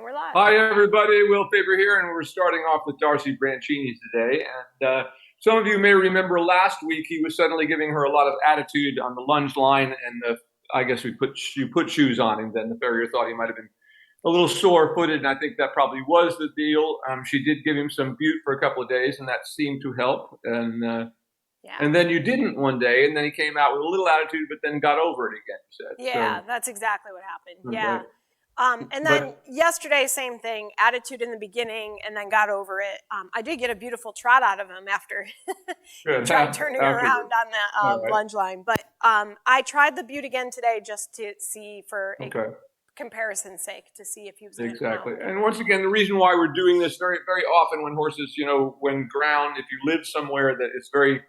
we're live. Hi, everybody. Will Faerber here, and we're starting off with Darcy Branchini today. And some of you may remember last week he was suddenly giving her a lot of attitude on the lunge line, and I guess you put shoes on him. Then the farrier thought he might have been a little sore-footed, and I think that probably was the deal. She did give him some bute for a couple of days, and that seemed to help. And then you didn't one day, and then he came out with a little attitude, but then got over it again, you said. Yeah, that's exactly what happened. Okay. Yeah. And then yesterday, same thing, attitude in the beginning, and then got over it. I did get a beautiful trot out of him after he tried turning around on the lunge line. But I tried the butte again today just to see for comparison's sake, to see if he was exactly. And once again, the reason why we're doing this very, very often when horses, when ground, if you live somewhere that it's very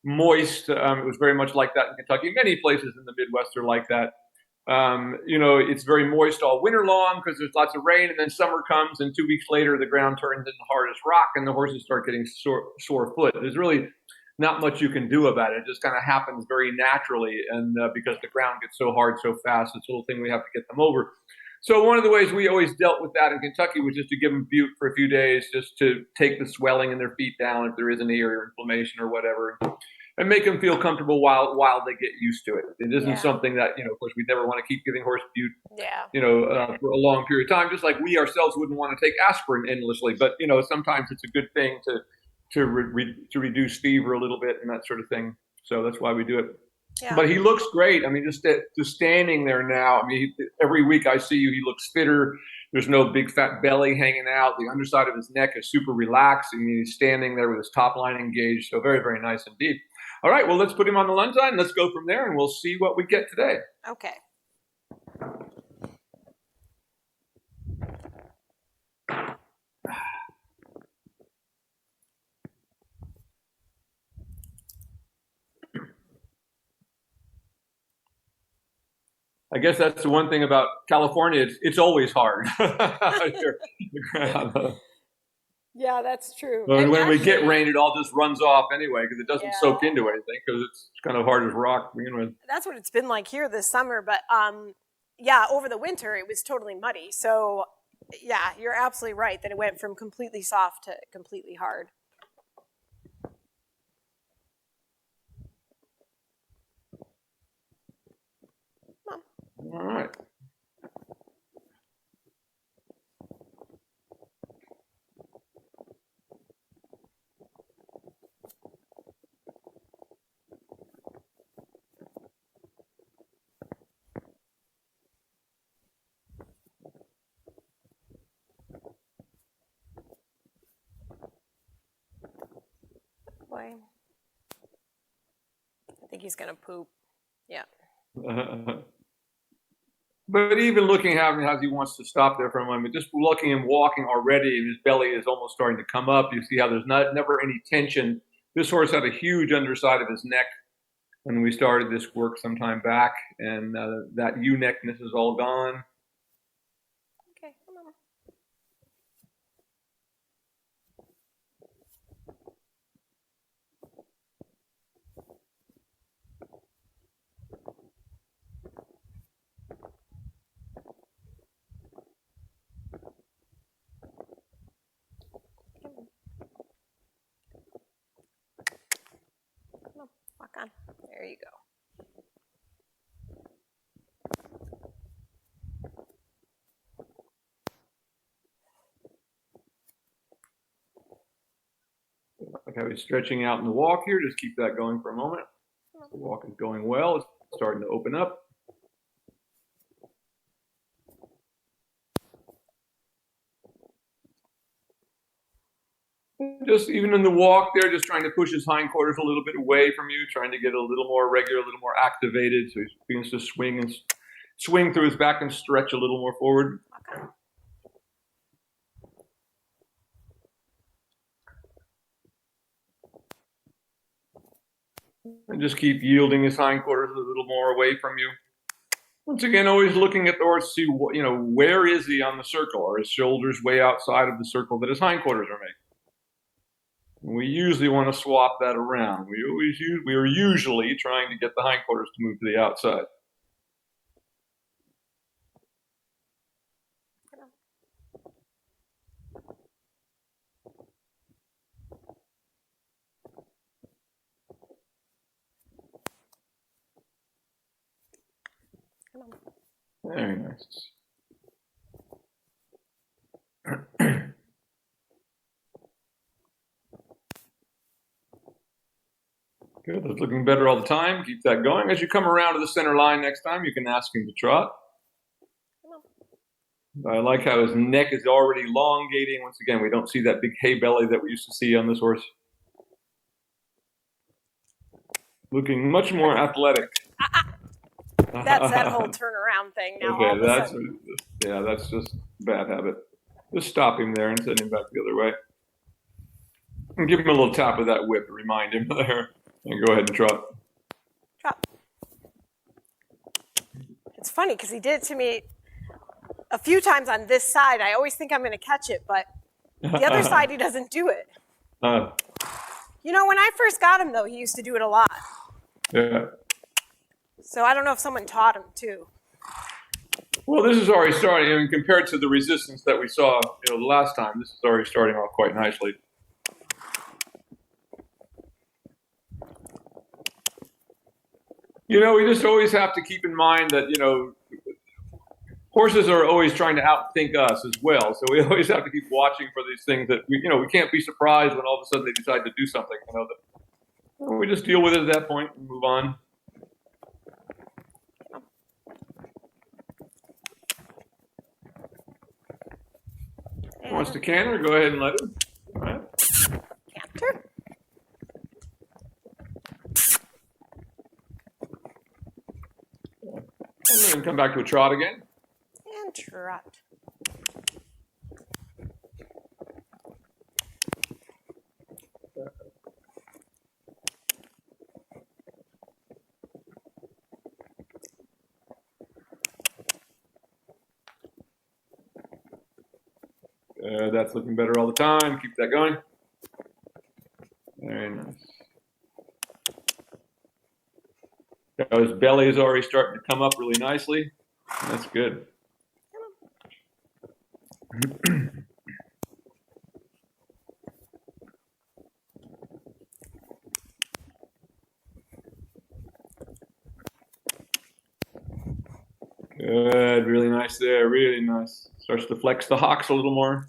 moist, it was very much like that in Kentucky. Many places in the Midwest are like that. It's very moist all winter long because there's lots of rain, and then summer comes, and 2 weeks later the ground turns into hard as rock, and the horses start getting sore foot. There's really not much you can do about it. It just kind of happens very naturally, and because the ground gets so hard so fast, it's a little thing we have to get them over. So one of the ways we always dealt with that in Kentucky was just to give them bute for a few days, just to take the swelling in their feet down if there is any or inflammation or whatever, and make them feel comfortable while they get used to it. It isn't something that, of course, we never want to keep giving horse bute, for a long period of time, just like we ourselves wouldn't want to take aspirin endlessly. But, sometimes it's a good thing to reduce fever a little bit and that sort of thing. So that's why we do it. Yeah. But he looks great. I mean, just standing there now, every week I see you, he looks fitter. There's no big fat belly hanging out. The underside of his neck is super relaxed. He's standing there with his top line engaged. So very, very nice indeed. All right, well, let's put him on the lunge line. Let's go from there, and we'll see what we get today. Okay. I guess that's the one thing about California. It's always hard. Yeah, that's true. When we get rain, it all just runs off anyway because it doesn't soak into anything because it's kind of hard as rock to begin with. That's what it's been like here this summer. But over the winter, it was totally muddy. So, yeah, you're absolutely right that it went from completely soft to completely hard. All right. Boy. I think he's going to poop. Yeah. But even looking how he wants to stop there for a moment, just looking him walking already, and his belly is almost starting to come up. You see how there's never any tension. This horse had a huge underside of his neck when we started this work some time back, and that U-neckness is all gone. Okay, come on. Walk on. There you go. Like how he's stretching out in the walk here. Just keep that going for a moment. The walk is going well. It's starting to open up. Just even in the walk there, just trying to push his hindquarters a little bit away from you, trying to get a little more regular, a little more activated. So he begins to swing through his back and stretch a little more forward. Okay. And just keep yielding his hindquarters a little more away from you. Once again, always looking at the horse to see, where is he on the circle? Are his shoulders way outside of the circle that his hindquarters are making? We usually want to swap that around. We are usually trying to get the hindquarters to move to the outside. Very nice. Good, that's looking better all the time. Keep that going. As you come around to the center line next time, you can ask him to trot. I like how his neck is already elongating. Once again, we don't see that big hay belly that we used to see on this horse. Looking much more athletic. That's that whole turnaround thing now. Okay, that's just a bad habit. Just stop him there and send him back the other way. And give him a little tap of that whip to remind him there. And go ahead and trot. Trot. It's funny because he did it to me a few times on this side. I always think I'm going to catch it, but the other side he doesn't do it. You know, when I first got him, though, he used to do it a lot. Yeah. So I don't know if someone taught him, too. Well, this is already starting. I mean, compared to the resistance that we saw, the last time, this is already starting off quite nicely. We just always have to keep in mind that, horses are always trying to outthink us as well. So we always have to keep watching for these things that, we can't be surprised when all of a sudden they decide to do something. We just deal with it at that point and move on. If he wants to canter, go ahead and let him. All right. Canter. And then come back to a trot again. And trot. That's looking better all the time. Keep that going. Very nice. His belly is already starting to come up really nicely. That's good. Good, really nice there, really nice. Starts to flex the hocks a little more.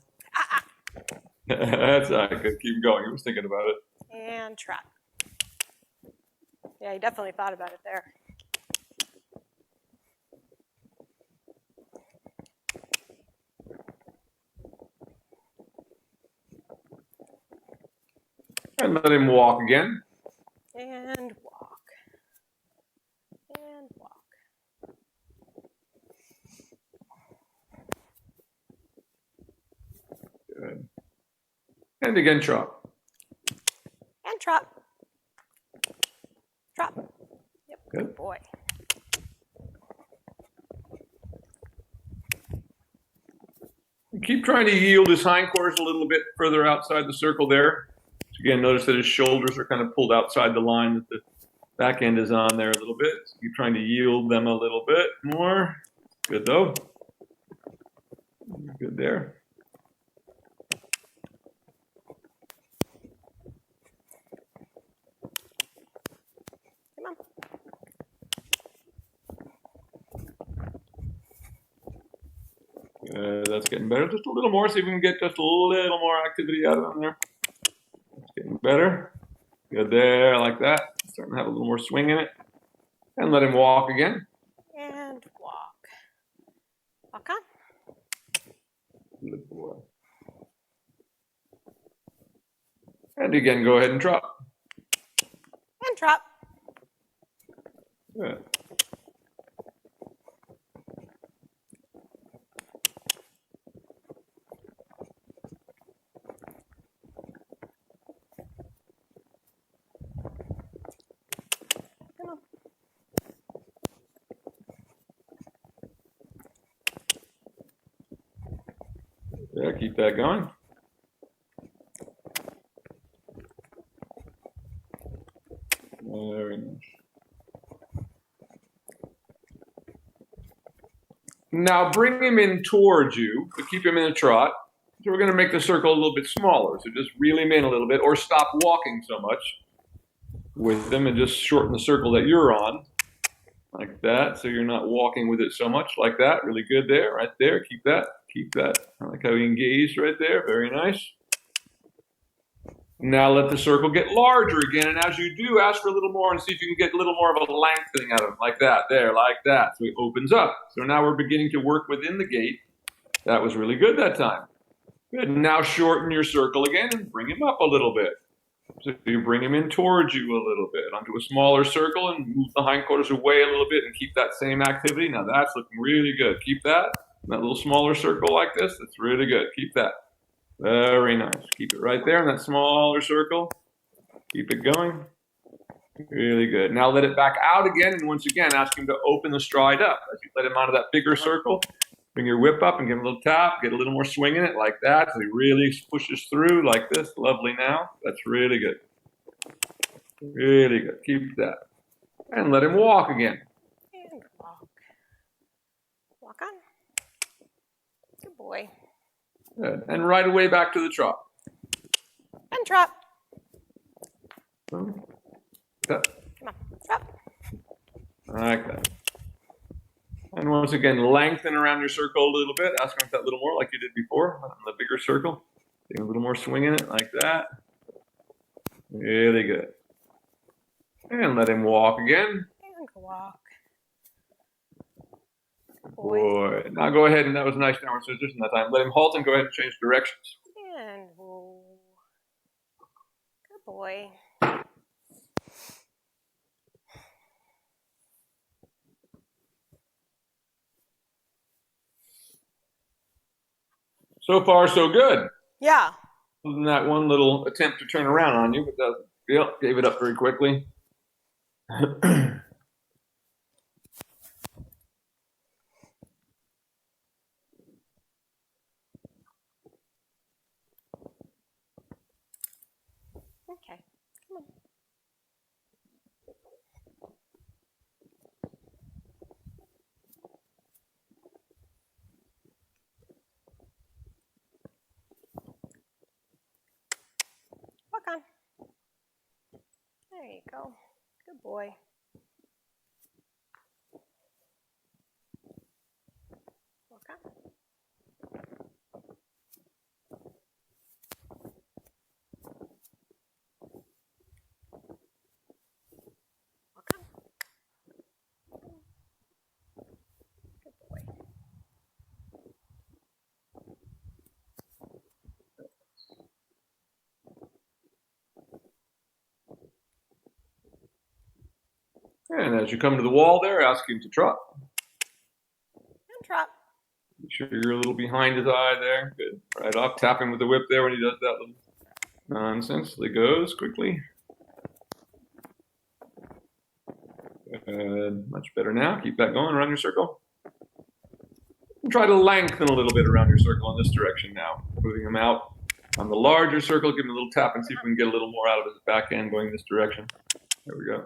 That's good. Keep going. He was thinking about it. And trot. Yeah, he definitely thought about it there. And let him walk again. And walk. And walk. Good. And again, trot. And trot. Trot. Yep, good boy. Keep trying to yield his hindquarters a little bit further outside the circle there. So again, notice that his shoulders are kind of pulled outside the line that the back end is on there a little bit. So keep trying to yield them a little bit more. Good though. Good there. Come on. That's getting better. Just a little more. See if we can get just a little more activity out of him there. That's getting better. Good there, like that. Starting to have a little more swing in it. And let him walk again. And walk. Walk on. Good boy. And again, go ahead and trot. And trot. Good. Yeah, keep that going. Very nice. Now bring him in towards you, but keep him in a trot. So we're going to make the circle a little bit smaller. So just reel him in a little bit, or stop walking so much with them and just shorten the circle that you're on. like that. So you're not walking with it so much like that. Really good there, right there. Keep that, keep that. I like how he engaged right there. Very nice. Now let the circle get larger again, and as you do, ask for a little more and see if you can get a little more of a lengthening out of him, like that, there, like that. So he opens up. So now we're beginning to work within the gate. That was really good that time. Good. Now shorten your circle again and bring him up a little bit. So you bring him in towards you a little bit, onto a smaller circle, and move the hindquarters away a little bit and keep that same activity. Now that's looking really good. Keep that little smaller circle like this. That's really good. Keep that. Very nice. Keep it right there in that smaller circle. Keep it going. Really good. Now let it back out again, and once again, ask him to open the stride up. As you let him onto that bigger circle, bring your whip up and give him a little tap, get a little more swing in it like that. So he really pushes through like this. Lovely now. That's really good. Really good. Keep that. And let him walk again. And walk. Walk on. Good boy. Good. And right away back to the trot. And trot. Come on, trot. Like that. And once again, lengthen around your circle a little bit. Ask him that a little more like you did before on the bigger circle. Get a little more swing in it like that. Really good. And let him walk again. And walk. Boy. Now go ahead, and that was nice downward scissors in that time. Let him halt and go ahead and change directions. And whoa. Good boy. So far, so good. Yeah. Other than that one little attempt to turn around on you, but yep, gave it up very quickly. Okay. Come on. Walk on. There you go. Good boy. Walk on. Walk on. Good boy. And as you come to the wall there, ask him to trot. And trot. Make sure you're a little behind his eye there. Good. Right off. Tap him with the whip there when he does that little nonsense. There goes quickly. Good. Much better now. Keep that going around your circle. And try to lengthen a little bit around your circle in this direction now. Moving him out on the larger circle. Give him a little tap and see if we can get a little more out of his back end going this direction. There we go.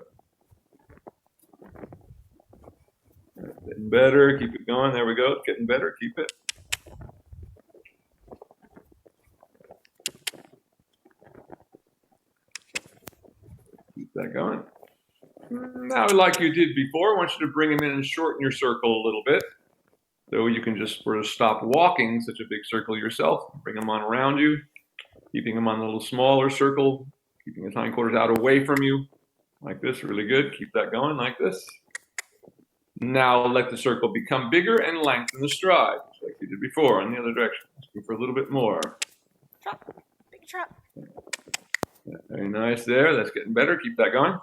Getting better. Keep it going. There we go. It's getting better. Keep it. Keep that going. Now, like you did before, I want you to bring him in and shorten your circle a little bit. So you can just sort of stop walking such a big circle yourself. Bring him on around you, keeping him on a little smaller circle, keeping his hindquarters out away from you, like this. Really good. Keep that going like this. Now let the circle become bigger and lengthen the stride, just like you did before in the other direction. Asking for a little bit more. Trot. Big trot. Yeah, very nice there. That's getting better. Keep that going.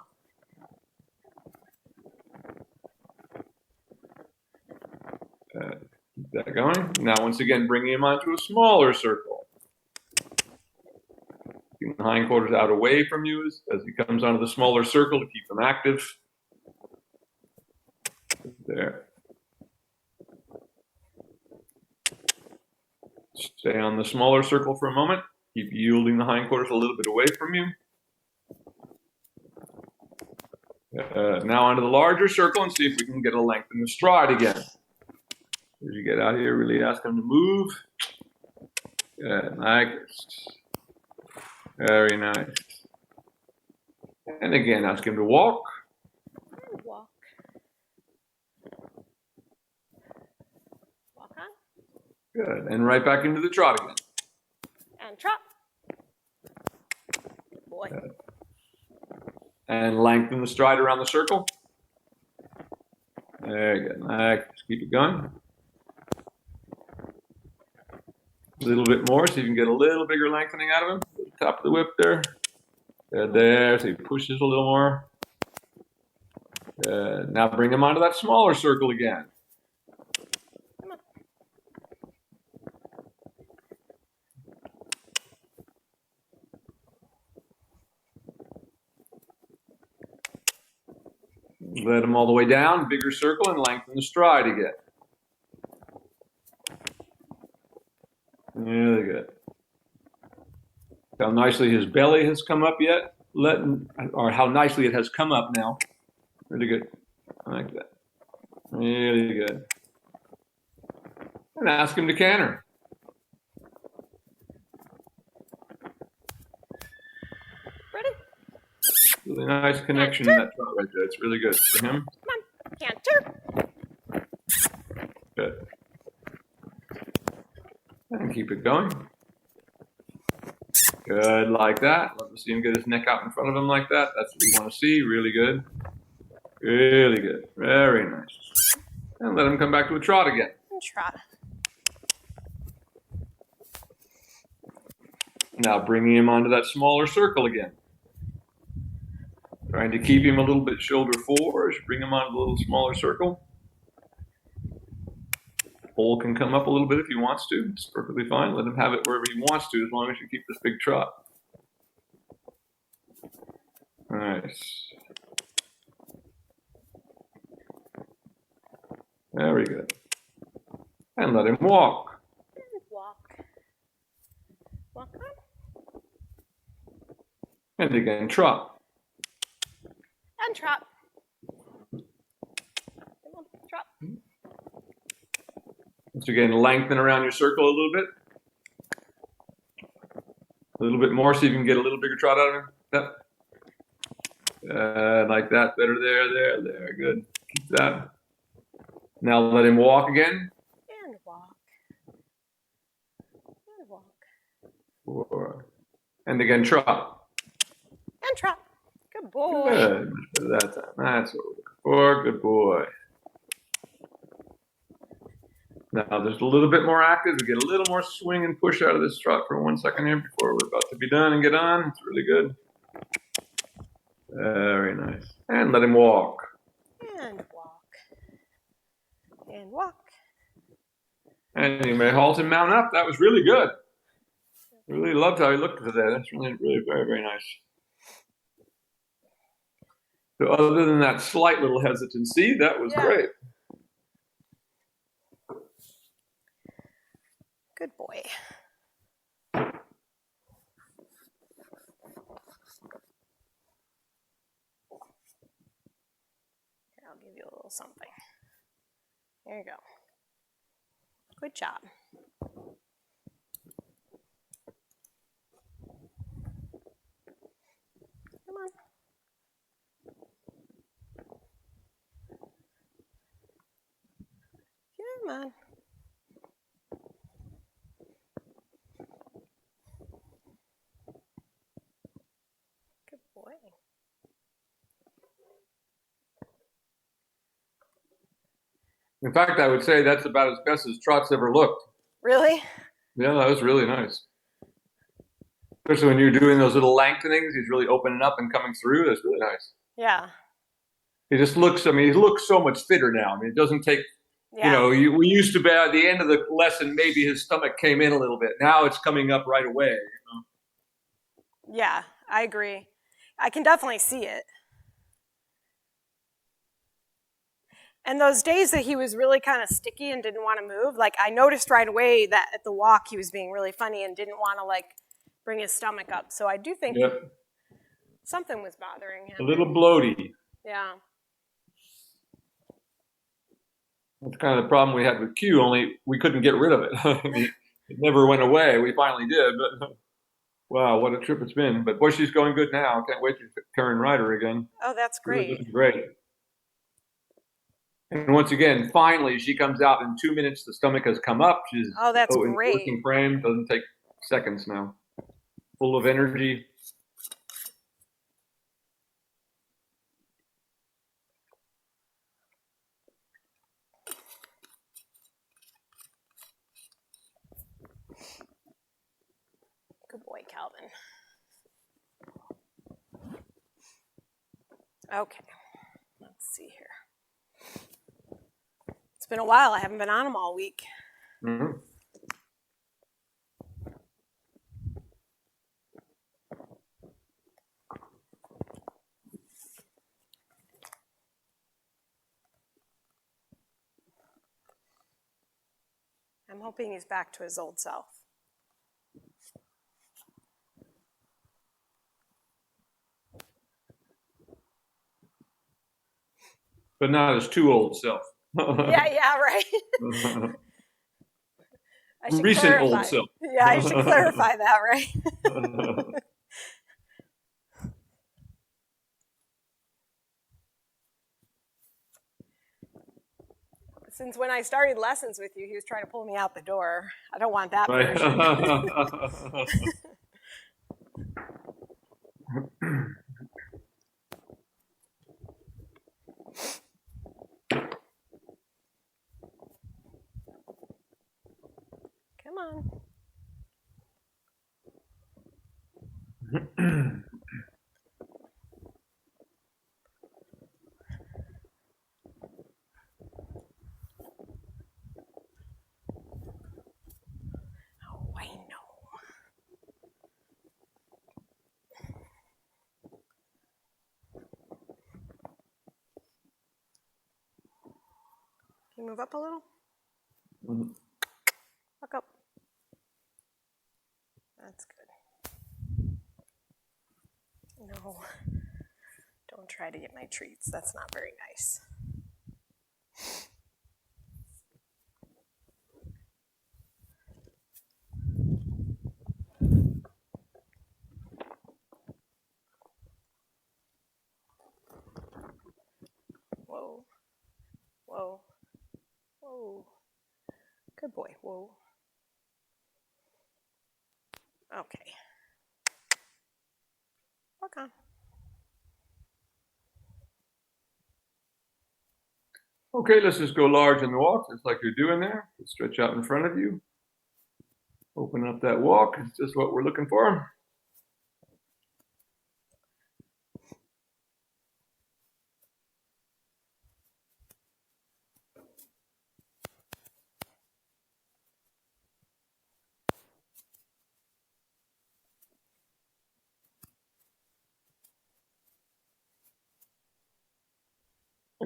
Keep that going. Now, once again, bringing him onto a smaller circle. Keeping the hindquarters out away from you as he comes onto the smaller circle to keep them active. There. Stay on the smaller circle for a moment. Keep yielding the hindquarters a little bit away from you. Now onto the larger circle and see if we can get a length in the stride again. As you get out here, really ask him to move. Good, like this. Very nice. And again, ask him to walk. Walk. Good. And right back into the trot again. And trot. Good boy. Good. And lengthen the stride around the circle. There you go. Just keep it going. A little bit more, so you can get a little bigger lengthening out of him. Top of the whip there. Good there, so he pushes a little more. Good. Now bring him onto that smaller circle again. Come on. Let him all the way down, bigger circle, and lengthen the stride again. Really good. How nicely his belly has come up yet? Or how nicely it has come up now. Really good. I like that. Really good. And ask him to canter. Ready? Really nice connection in that trot right there. It's really good for him. Come on, canter. Good. And keep it going. Good, like that. Love to see him get his neck out in front of him like that. That's what we want to see. Really good. Really good. Very nice. And let him come back to a trot again. And trot. Now bringing him onto that smaller circle again. Trying to keep him a little bit shoulder forward. Bring him onto a little smaller circle. Pole can come up a little bit if he wants to. It's perfectly fine. Let him have it wherever he wants to, as long as you keep this big trot. Nice. Very good. And let him walk. And walk. Walk on. And again, trot. And trot. Come on, trot. Once again, lengthen around your circle a little bit. A little bit more so you can get a little bigger trot out of him. Yep. Like that. Better there. Good. Keep that. Now let him walk again. And walk. And walk. And again, trot. And trot. Good boy. Good. That time. That's what we're looking for. Good boy. Now there's a little bit more active. We get a little more swing and push out of this trot for 1 second here before we're about to be done and get on. It's really good. Very nice. And let him walk. And walk. And walk. And you may halt and mount up. That was really good. Really loved how he looked today. That's really very, very nice. So other than that slight little hesitancy, that was great. Good boy. Here, I'll give you a little something. There you go. Good job. Come on. Come on. Good boy. In fact, I would say that's about as best as Trot's ever looked. Really? Yeah, that was really nice. Especially when you're doing those little lengthenings, he's really opening up and coming through. That's really nice. Yeah. He just looks, I mean, he looks so much fitter now. I mean, it doesn't take, you know, we used to be at the end of the lesson, maybe his stomach came in a little bit. Now it's coming up right away. You know? Yeah, I agree. I can definitely see it. And those days that he was really kind of sticky and didn't want to move, like I noticed right away that at the walk he was being really funny and didn't want to like bring his stomach up. So I do think something was bothering him. A little bloaty. Yeah. That's kind of the problem we had with Q, only we couldn't get rid of it. I mean, it never went away. We finally did, but wow, what a trip it's been. But boy, she's going good now. Can't wait to turn rider again. Oh, that's great. This is great. And once again, finally, she comes out in 2 minutes. The stomach has come up. She's that's in great. working frame. Doesn't take seconds now. Full of energy. Good boy, Calvin. Okay, let's see here. It's been a while. I haven't been on them all week. Mm-hmm. I'm hoping he's back to his old self. But not his too old self. yeah, right. I should Recent clarify. old self. Yeah, I should clarify that, right? Since when I started lessons with you, he was trying to pull me out the door. I don't want that version. Come on. Oh, I know. Can you move up a little? Look up. That's good. No, don't try to get my treats. That's not very nice. Whoa. Whoa. Whoa. Good boy. Whoa. Okay. Walk on. Okay, let's just go large in the walk, just like you're doing there. Stretch out in front of you. Open up that walk. It's just what we're looking for.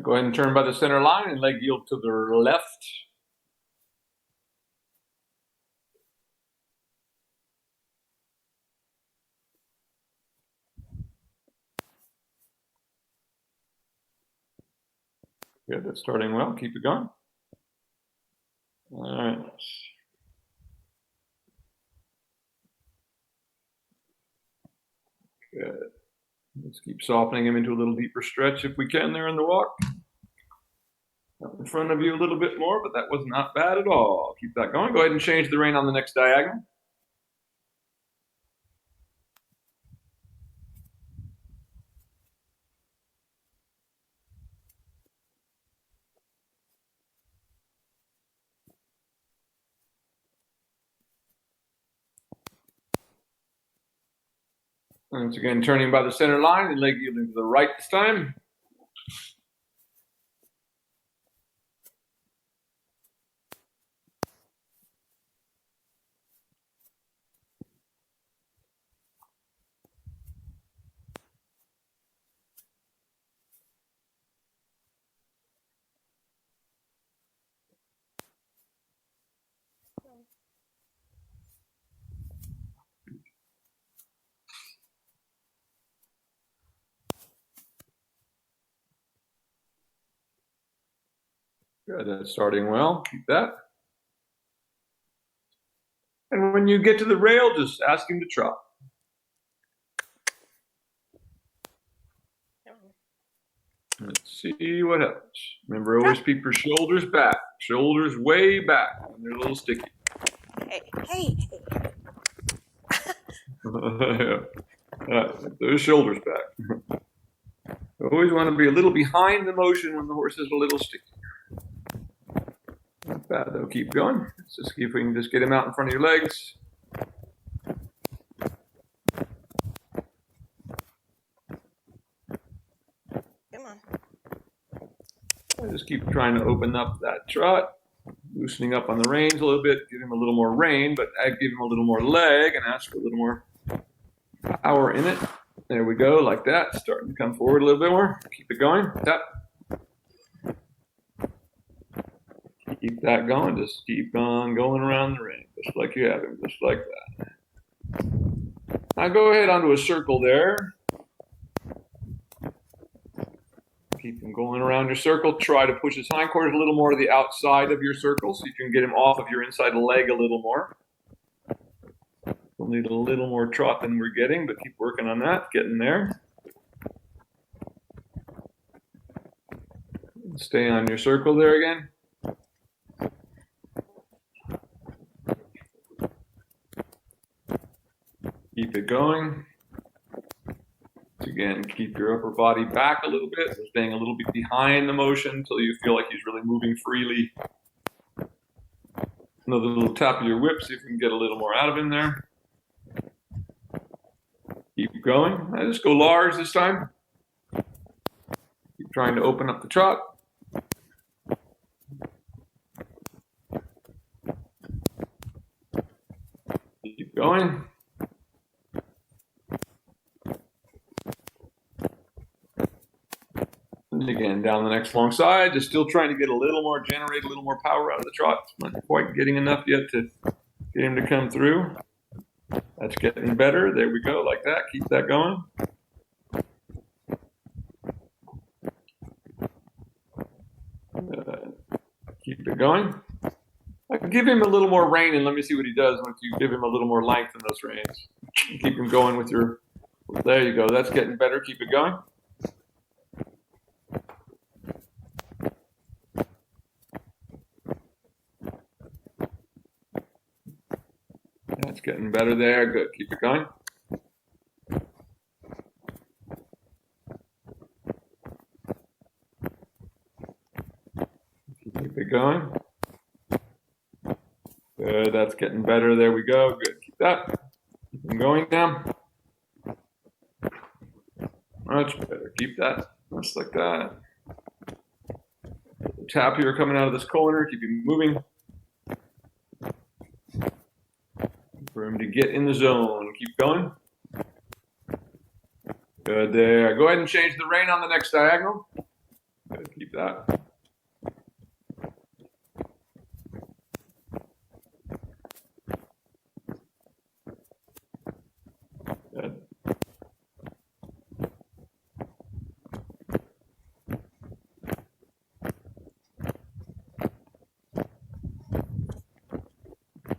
Go ahead and turn by the center line and leg yield to the left. Good, that's starting well. Keep it going. All right. Good. Let's keep softening him into a little deeper stretch if we can there in the walk. Up in front of you a little bit more, but that was not bad at all. Keep that going. Go ahead and change the rein on the next diagonal. Once again, turning by the center line and leg yielding to the right this time. Good, that's starting well. Keep that. And when you get to the rail, just ask him to trot. Let's see what happens. Remember, always keep your shoulders back. Shoulders way back when they're a little sticky. Hey. Those shoulders back. Always want to be a little behind the motion when the horse is a little sticky. Not bad though. Keep going. Let's just see if we can just get him out in front of your legs. Come on. I just keep trying to open up that trot, loosening up on the reins a little bit, give him a little more rein, but I give him a little more leg and ask for a little more power in it. There we go, like that. Starting to come forward a little bit more. Keep it going. Tap. Keep that going. Just keep on going around the ring, just like you have him, just like that. Now go ahead onto a circle there. Keep him going around your circle. Try to push his hindquarters a little more to the outside of your circle so you can get him off of your inside leg a little more. We'll need a little more trot than we're getting, but keep working on that, getting there. Stay on your circle there again. Keep it going. Again, keep your upper body back a little bit, staying a little bit behind the motion until you feel like he's really moving freely. Another little tap of your whip, see if we can get a little more out of him there. Keep going. I just go large this time. Keep trying to open up the trot. Keep going. And again, down the next long side, just still trying to get a little more, generate a little more power out of the trot. Not quite getting enough yet to get him to come through. That's getting better. There we go, like that. Keep that going. Keep it going. I can give him a little more rein and let me see what he does once you give him a little more length in those reins. Keep him going with your, there you go. That's getting better. Keep it going. That's getting better there. Good. Keep it going. Keep it going. Good. That's getting better. There we go. Good. Keep that. Keep them going now. Much better. Keep that. Just like that. Tap here coming out of this corner. Keep him moving. For him to get in the zone. Keep going. Good there. Go ahead and change the rein on the next diagonal. Good. Keep that. Good.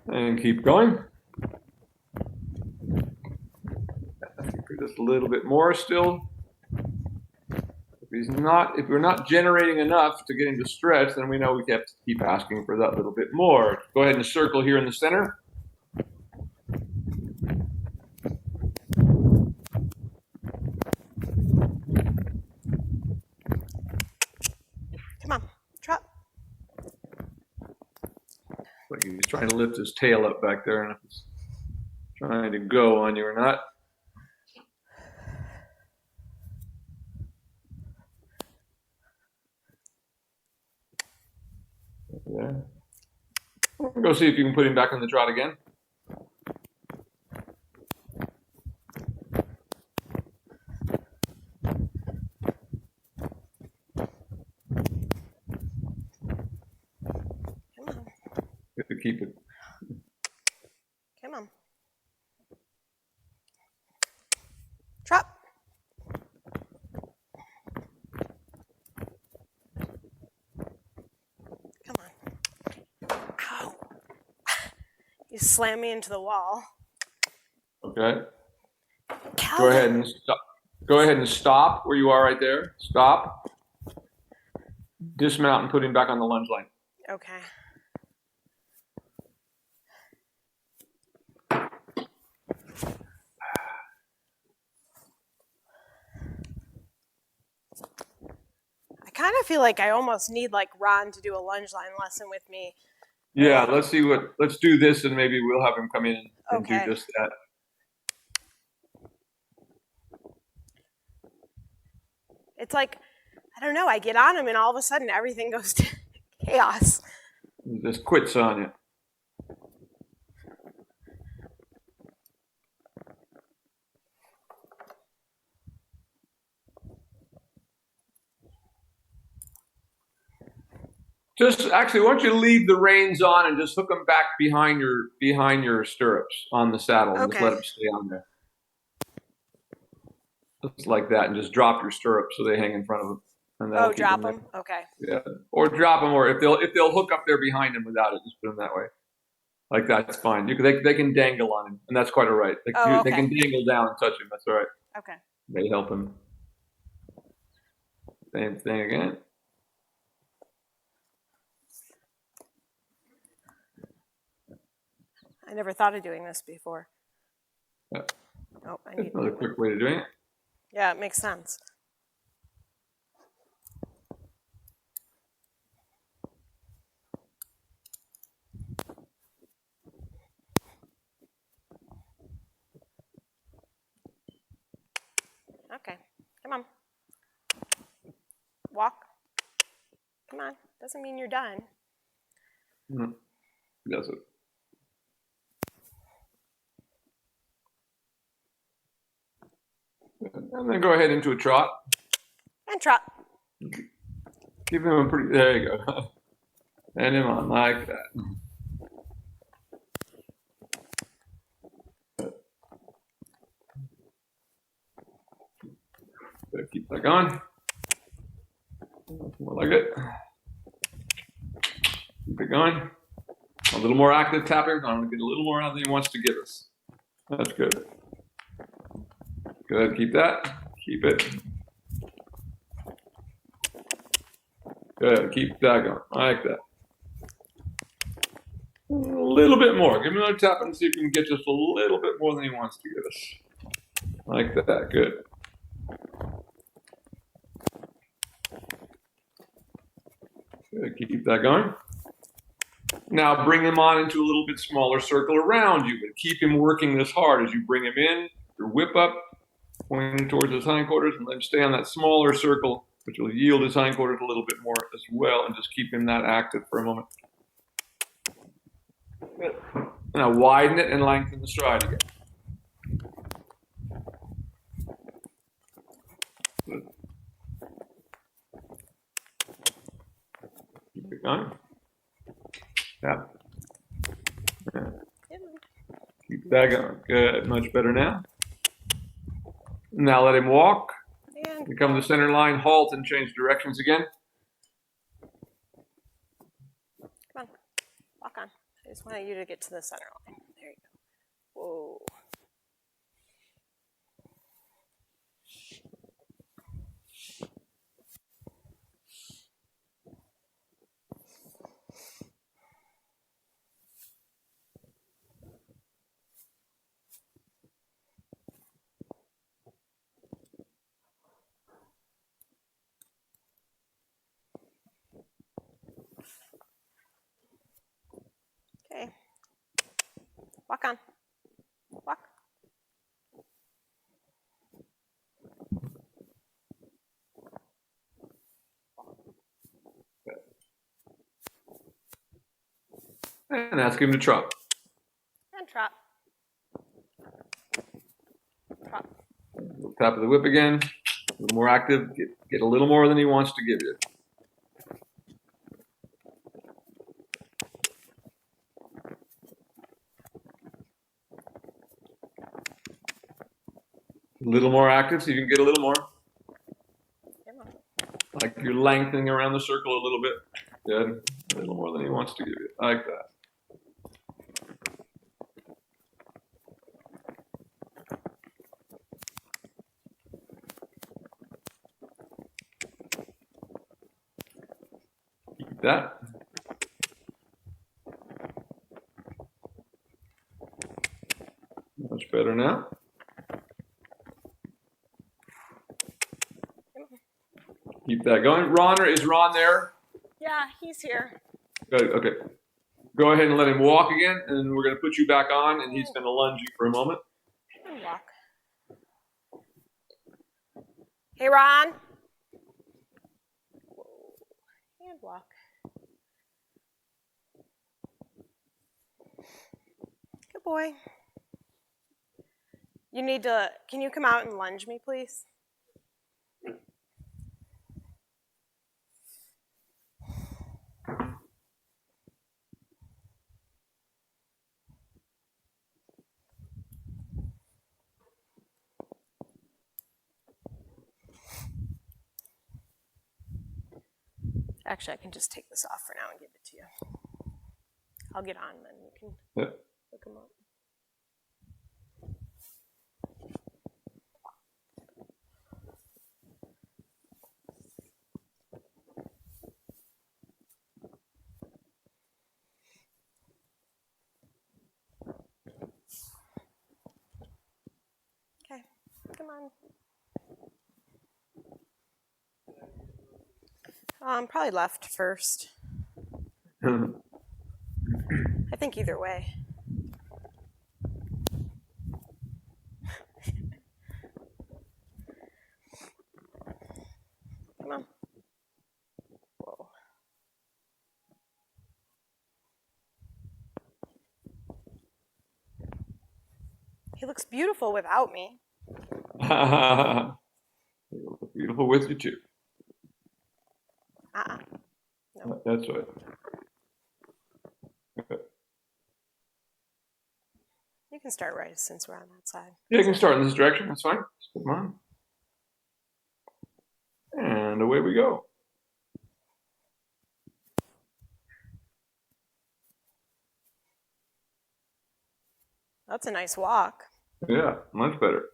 And keep going. Just a little bit more still. If we're not generating enough to get him to stretch, then we know we have to keep asking for that little bit more. Go ahead and circle here in the center. Come on, trot. Like he's trying to lift his tail up back there, and if it's trying to go on you or not. There. Go see if you can put him back on the trot again. Come on. Good to keep it. Come on. Trot. Come on. Ow. You slam me into the wall. Okay. Calvin. Go ahead and stop. Go ahead and stop where you are right there. Stop. dismount and put him back on the lunge line. Okay. I kind of feel like I almost need like Ron to do a lunge line lesson with me. Yeah, let's do this and maybe we'll have him come in and do just that. It's like, I don't know, I get on him and all of a sudden everything goes to chaos. He just quits on you. Just actually, why don't you leave the reins on and just hook them back behind your stirrups on the saddle, and just let them stay on there, just like that, and just drop your stirrups so they hang in front of them. And drop them. Okay. Yeah, or drop them, or if they'll hook up there behind them without it, just put them that way, like that's fine. They can dangle on him, and that's quite all right. They can dangle down and touch him. That's all right. Okay. They help him. Same thing again. I never thought of doing this before. Yeah. Oh, I need another quick way of doing it. Yeah, it makes sense. Okay, come on. Walk. Come on. Doesn't mean you're done. Mm-hmm. Does it? And then go ahead into a trot. And trot. Give him a pretty. There you go. And him on like that. Keep that going. More like it. Keep it going. A little more active tapping. I'm going to get a little more out than he wants to give us. That's good. Good. Keep that. Keep it. Good. Keep that going. Like that. A little bit more. Give him another tap and see if you can get just a little bit more than he wants to give us. Like that. Good. Good. Keep that going. Now bring him on into a little bit smaller circle around you, but keep him working this hard as you bring him in. Your whip up, pointing towards his hindquarters, and let him stay on that smaller circle, which will yield his hindquarters a little bit more as well, and just keep him that active for a moment. Good. Now widen it and lengthen the stride again. Good. Keep it going. Yeah. Keep that going. Good. Much better now. Now let him walk. You come to the center line, halt, and change directions again. Come on. Walk on. I just wanted you to get to the center line. There you go. Whoa. Okay. Walk on. Walk. And ask him to trot. And trot. Trot. Tap of the whip again. A little more active. Get a little more than he wants to give you. A little more active so you can get a little more. Like you're lengthening around the circle a little bit. Good. A little more than he wants to give you. Like that. that. Much better now. Keep that going. Is Ron there? Yeah, he's here. Good, okay. Go ahead and let him walk again, and we're going to put you back on, and he's going to lunge you for a moment. Walk. Hey, Ron. And walk. Good boy. You need to, can you come out and lunge me, please? Actually, I can just take this off for now and give it to you. I'll get on, then you can look them up. Okay, come on. Probably left first. I think either way. Come on. Whoa. He looks beautiful without me. He looks beautiful with you too. No. That's right. Okay. You can start right since we're on that side. Yeah, you can start in this direction. That's fine. Come on. And away we go. That's a nice walk. Yeah, much better.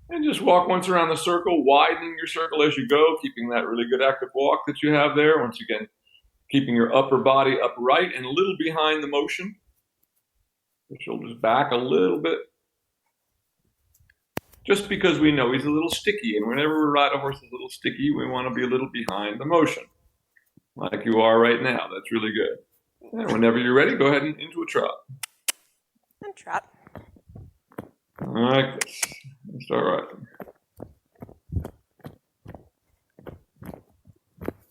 And just walk once around the circle, widening your circle as you go, keeping that really good active walk that you have there. Once again, keeping your upper body upright and a little behind the motion. The shoulders back a little bit. Just because we know he's a little sticky, and whenever we ride a horse that's a little sticky, we want to be a little behind the motion, like you are right now. That's really good. And whenever you're ready, go ahead and into a trot. And trot. Like this. That's all right.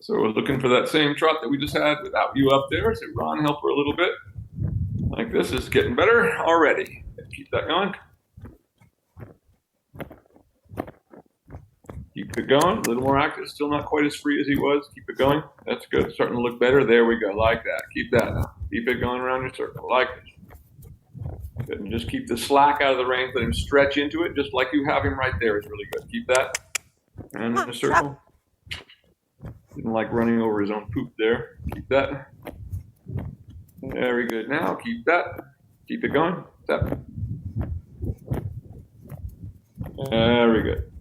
So we're looking for that same trot that we just had without you up there. So Ron, help her a little bit. Like this is getting better already. Keep that going. Keep it going. A little more active. Still not quite as free as he was. Keep it going. That's good. Starting to look better. There we go. Like that. Keep that now. Keep it going around your circle. Like this. Good. And just keep the slack out of the reins. Let him stretch into it, just like you have him right there. Is really good. Keep that. And in the circle. Didn't like running over his own poop there. Keep that. Very good. Now keep that. Keep it going. Step. Very good.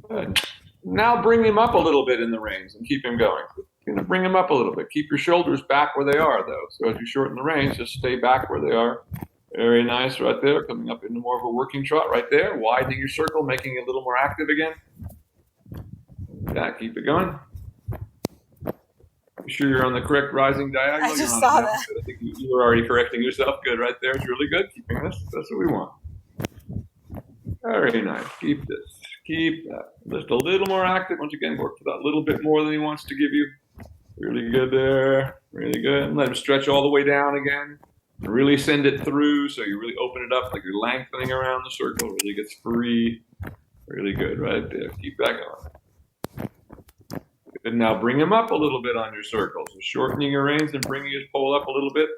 Good. Now bring him up a little bit in the reins and keep him going. You're going to bring him up a little bit. Keep your shoulders back where they are, though. So as you shorten the reins, just stay back where they are. Very nice right there. Coming up into more of a working trot right there. Widening your circle, making it a little more active again. Yeah, keep it going. Be sure you're on the correct rising diagonal. I just saw that. I think you were already correcting yourself. Good right there. It's really good. Keeping this. That's what we want. Very nice. Keep this. Keep that. Just a little more active. Once again, work for that little bit more than he wants to give you. Really good there. Really good. And let him stretch all the way down again. And really send it through so you really open it up like you're lengthening around the circle. Really gets free. Really good right there. Keep that going. And now bring him up a little bit on your circle. So shortening your reins and bringing his pole up a little bit.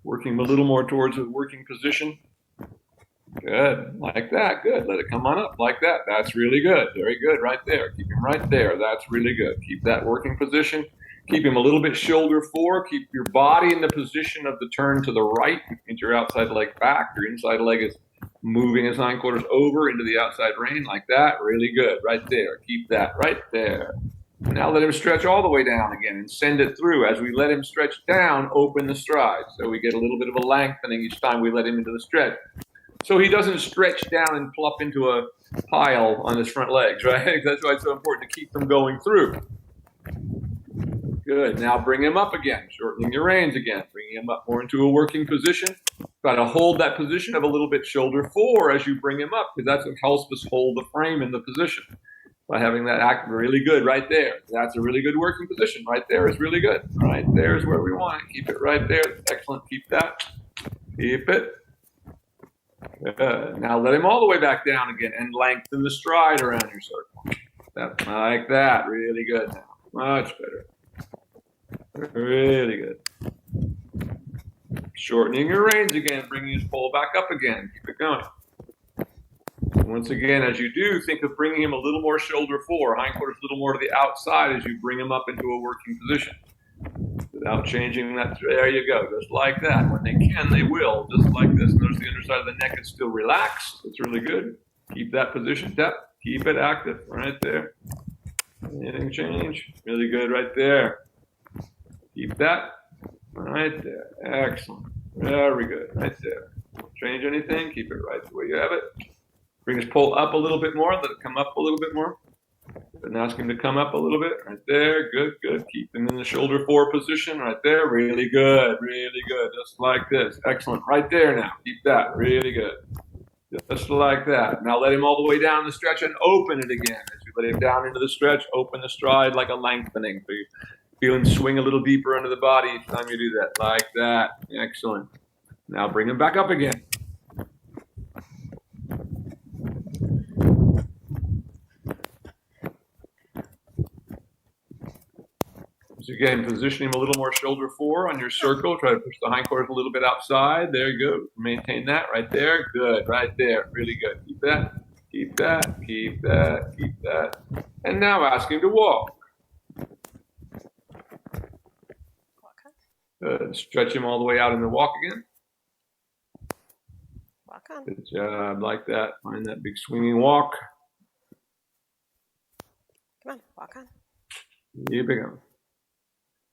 Working a little more towards a working position. Good. Like that. Good. Let it come on up like that. That's really good. Very good right there. Keep him right there. That's really good. Keep that working position. Keep him a little bit shoulder forward. Keep your body in the position of the turn to the right. Get your outside leg back. Your inside leg is Moving his hindquarters over into the outside rein like that. Really good. Right there. Keep that right there. Now let him stretch all the way down again and send it through. As we let him stretch down, open the stride. So we get a little bit of a lengthening each time we let him into the stretch. So he doesn't stretch down and plop into a pile on his front legs, right? That's why it's so important to keep them going through. Good. Now bring him up again, shortening your reins again, bringing him up more into a working position. Try to hold that position of a little bit shoulder 4 as you bring him up, because that's what helps us hold the frame in the position. By having that act really good right there. That's a really good working position. Right there is really good. Right there is where we want it. Keep it right there. Excellent. Keep that. Keep it. Good. Now let him all the way back down again and lengthen the stride around your circle. That's like that. Really good now. Much better. Really good. Shortening your reins again. Bringing his pole back up again. Keep it going. Once again, as you do, think of bringing him a little more shoulder 4, hindquarters a little more to the outside as you bring him up into a working position. Without changing that, there you go, just like that. When they can, they will, just like this. Notice the underside of the neck is still relaxed. It's really good. Keep that position depth. Keep it active right there. Anything change? Really good right there. Keep that right there. Excellent. Very good right there. Don't change anything. Keep it right the way you have it. Bring his pole up a little bit more. Let it come up a little bit more. And ask him to come up a little bit. Right there. Good, good. Keep him in the shoulder 4 position. Right there. Really good. Really good. Just like this. Excellent. Right there now. Keep that. Really good. Just like that. Now let him all the way down the stretch and open it again. As you let him down into the stretch, open the stride like a lengthening. So you feel him swing a little deeper under the body each time you do that. Like that. Excellent. Now bring him back up again. So again, position him a little more shoulder 4 on your circle. Try to push the hindquarters a little bit outside. There you go. Maintain that right there. Good. Right there. Really good. Keep that. Keep that. Keep that. Keep that. And now ask him to walk. Good. Stretch him all the way out in the walk again. Walk on. Good job. Like that. Find that big swinging walk. Come on. Walk on. Keep it going.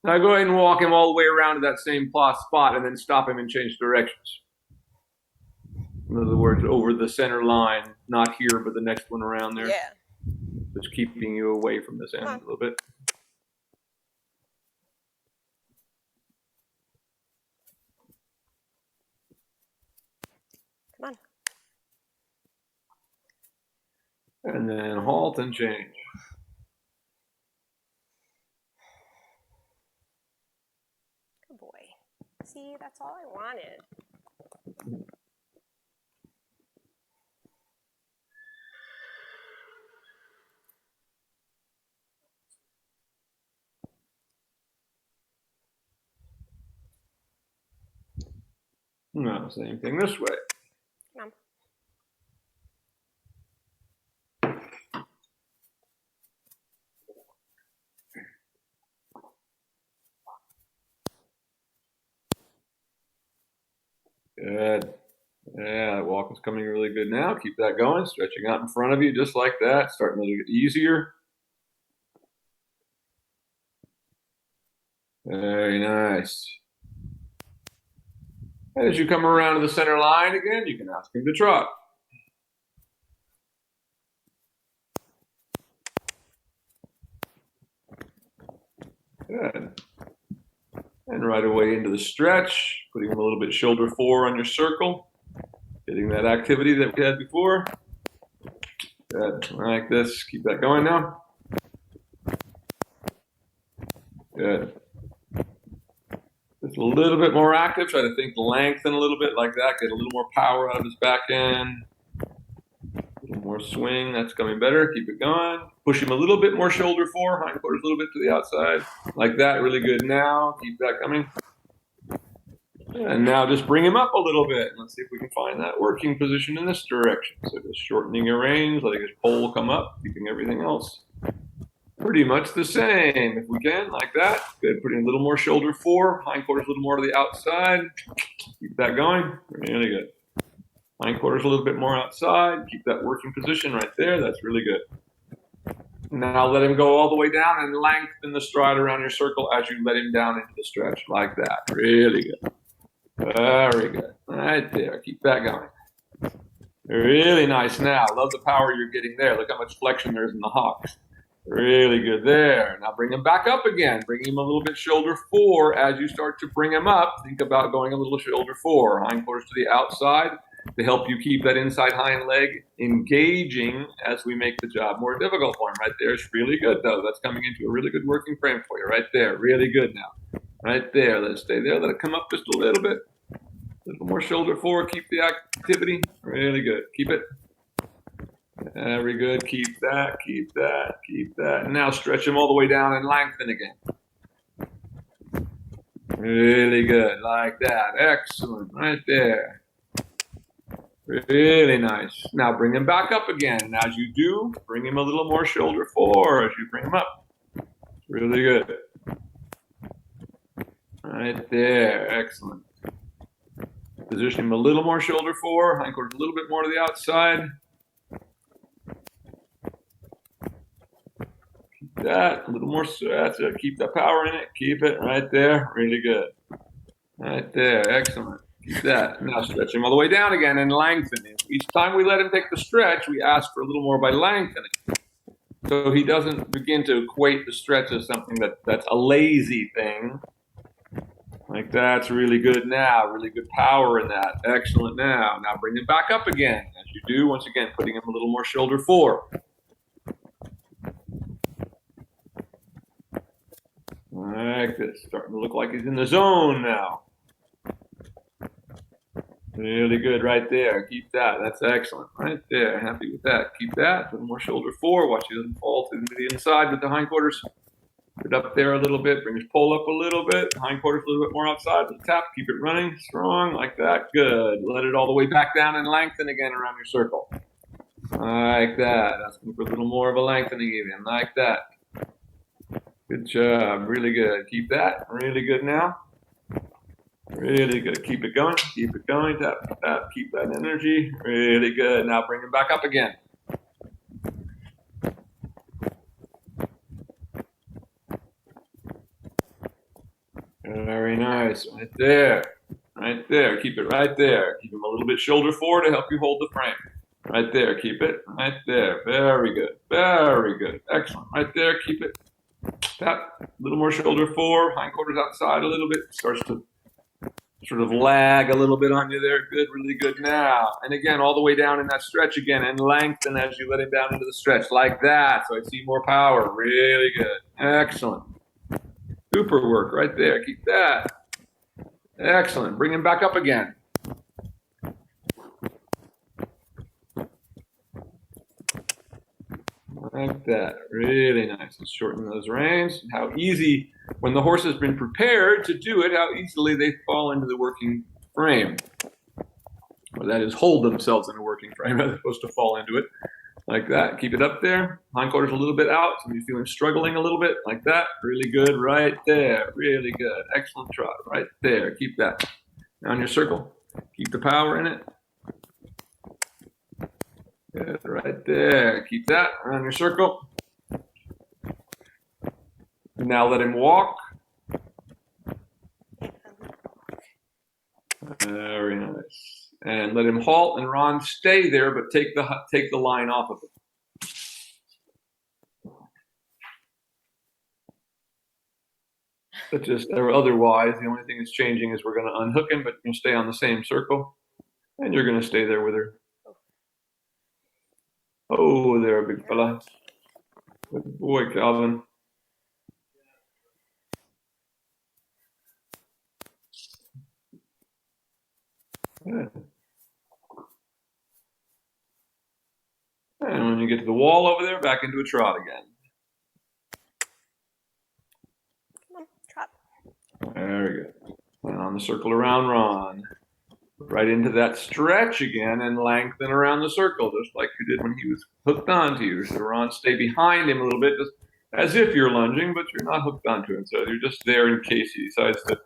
Now go ahead and walk him all the way around to that same spot and then stop him and change directions. In other words, over the center line, not here, but the next one around there. Yeah. Just keeping you away from this end a little bit. Come on. And then halt and change. Good boy. See, that's all I wanted. No, same thing this way. Come on. Good. Yeah, that walk is coming really good now. Keep that going. Stretching out in front of you just like that. Starting to get easier. Very nice. As you come around to the center line again, you can ask him to trot. Good. And right away into the stretch, putting him a little bit shoulder 4 on your circle. Getting that activity that we had before. Good. Like this. Keep that going now. Good. Just a little bit more active. Try to think lengthen a little bit like that. Get a little more power out of his back end. A little more swing. That's coming better. Keep it going. Push him a little bit more shoulder 4. Hindquarters a little bit to the outside. Like that. Really good now. Keep that coming. And now just bring him up a little bit. Let's see if we can find that working position in this direction. So just shortening your reins, letting his pole come up, keeping everything else pretty much the same. If we can, like that. Good. Putting a little more shoulder 4, hindquarters a little more to the outside. Keep that going. Really good. Hindquarters a little bit more outside. Keep that working position right there. That's really good. Now let him go all the way down and lengthen the stride around your circle as you let him down into the stretch like that. Really good. Very good. Right there. Keep that going. Really nice. Now, love the power you're getting there. Look how much flexion there is in the hocks. Really good there. Now bring him back up again. Bring him a little bit shoulder 4. As you start to bring him up, think about going a little shoulder 4. Hindquarters to the outside to help you keep that inside hind leg engaging as we make the job more difficult for him. Right there. It's really good, though. That's coming into a really good working frame for you right there. Really good now. Right there. Let it stay there. Let it come up just a little bit. A little more shoulder 4. Keep the activity. Really good. Keep it. Very good. Keep that. Keep that. Keep that. And now stretch him all the way down and lengthen again. Really good. Like that. Excellent. Right there. Really nice. Now bring him back up again. And as you do, bring him a little more shoulder 4 as you bring him up. Really good. Right there. Excellent. Position him a little more shoulder 4. Hindquarters a little bit more to the outside. Keep that. A little more. That's it. Keep that power in it. Keep it right there. Really good. Right there. Excellent. Keep that. Now stretch him all the way down again and lengthen him. Each time we let him take the stretch, we ask for a little more by lengthening. So he doesn't begin to equate the stretch as something that's a lazy thing. Like that's really good now. Really good power in that. Excellent now. Now bring him back up again. As you do, once again, putting him a little more shoulder 4. Like this. Starting to look like he's in the zone now. Really good right there. Keep that. That's excellent. Right there. Happy with that. Keep that. A little more shoulder 4. Watch he doesn't fall to the inside with the hindquarters. Get up there a little bit. Bring his pole up a little bit. Hindquarters a little bit more outside. Tap. Keep it running. Strong. Like that. Good. Let it all the way back down and lengthen again around your circle. Like that. Asking for a little more of a lengthening even. Like that. Good job. Really good. Keep that. Really good now. Really good. Keep it going. Keep it going. Tap, tap. Keep that energy. Really good. Now bring it back up again. Very nice. Right there. Right there. Keep it right there. Keep him a little bit shoulder 4 to help you hold the frame. Right there. Keep it. Right there. Very good. Very good. Excellent. Right there. Keep it. Tap. A little more shoulder 4. Hindquarters outside a little bit. Starts to sort of lag a little bit on you there. Good. Really good now. And again, all the way down in that stretch again and lengthen as you let him down into the stretch like that. So I see more power. Really good. Excellent. Super work right there. Keep that. Excellent. Bring him back up again. Like that. Really nice. Let's shorten those reins. How easy, when the horse has been prepared to do it, how easily they fall into the working frame. Or that is, hold themselves in a working frame as opposed to fall into it. Like that. Keep it up there. Hindquarters a little bit out. So you feel him struggling a little bit. Like that. Really good. Right there. Really good. Excellent trot. Right there. Keep that. Now in your circle. Keep the power in it. Good. Right there. Keep that around your circle. Now let him walk. Very nice. And let him halt, and Ron, stay there, but take the line off of it. But just otherwise, the only thing that's changing is we're going to unhook him, but you're going to stay on the same circle, and you're going to stay there with her. Oh, there, big fella. Good boy, Calvin. Good. And when you get to the wall over there, back into a trot again. Come on, trot. Very good. And on the circle around Ron. Right into that stretch again and lengthen around the circle, just like you did when he was hooked onto you. So Ron, stay behind him a little bit, just as if you're lunging, but you're not hooked onto him. So you're just there in case he decides to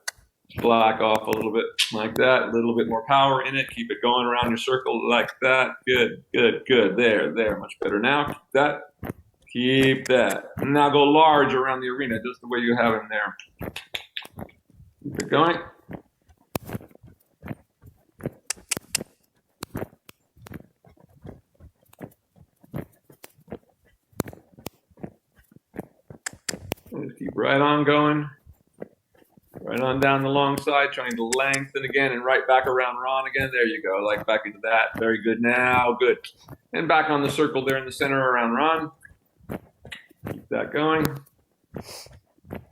Slack off a little bit like that. A little bit more power in it. Keep it going around your circle like that. Good, good, good. There. Much better now. Keep that. Keep that. And now go large around the arena, just the way you have him there. Keep it going. Just keep right on going. Right on down the long side, trying to lengthen again and right back around Ron again. There you go, like back into that. Very good now, good. And back on the circle there in the center around Ron. Keep that going.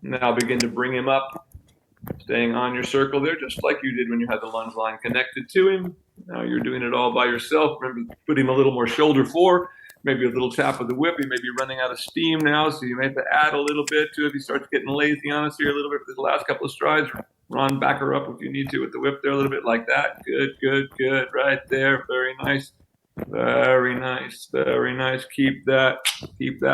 Now begin to bring him up, staying on your circle there, just like you did when you had the lunge line connected to him. Now you're doing it all by yourself. Remember, put him a little more shoulder forward. Maybe a little tap of the whip. He may be running out of steam now, so you may have to add a little bit to it if he starts getting lazy on us here a little bit for the last couple of strides. Ron, back her up if you need to with the whip there a little bit like that. Good, good, good. Right there. Very nice. Very nice. Very nice. Keep that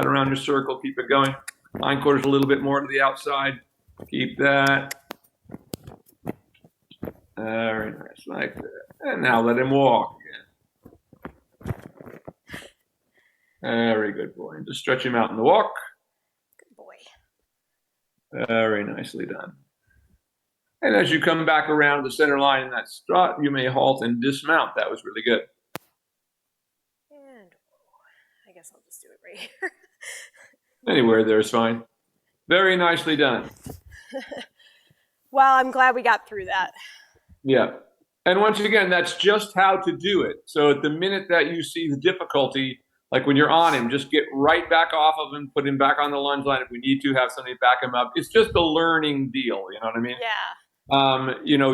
around your circle. Keep it going. Hindquarters a little bit more to the outside. Keep that. Very nice. Like that. And now let him walk again. Very good boy. And just stretch him out in the walk. Good boy. Very nicely done. And as you come back around the center line in that strut, you may halt and dismount. That was really good. And I guess I'll just do it right here. Anywhere there is fine. Very nicely done. Well, I'm glad we got through that. Yeah. And once again, that's just how to do it. So at the minute that you see the difficulty, like when you're on him, just get right back off of him, put him back on the lunge line. If we need to have somebody back him up, it's just a learning deal. You know what I mean? Yeah. You know,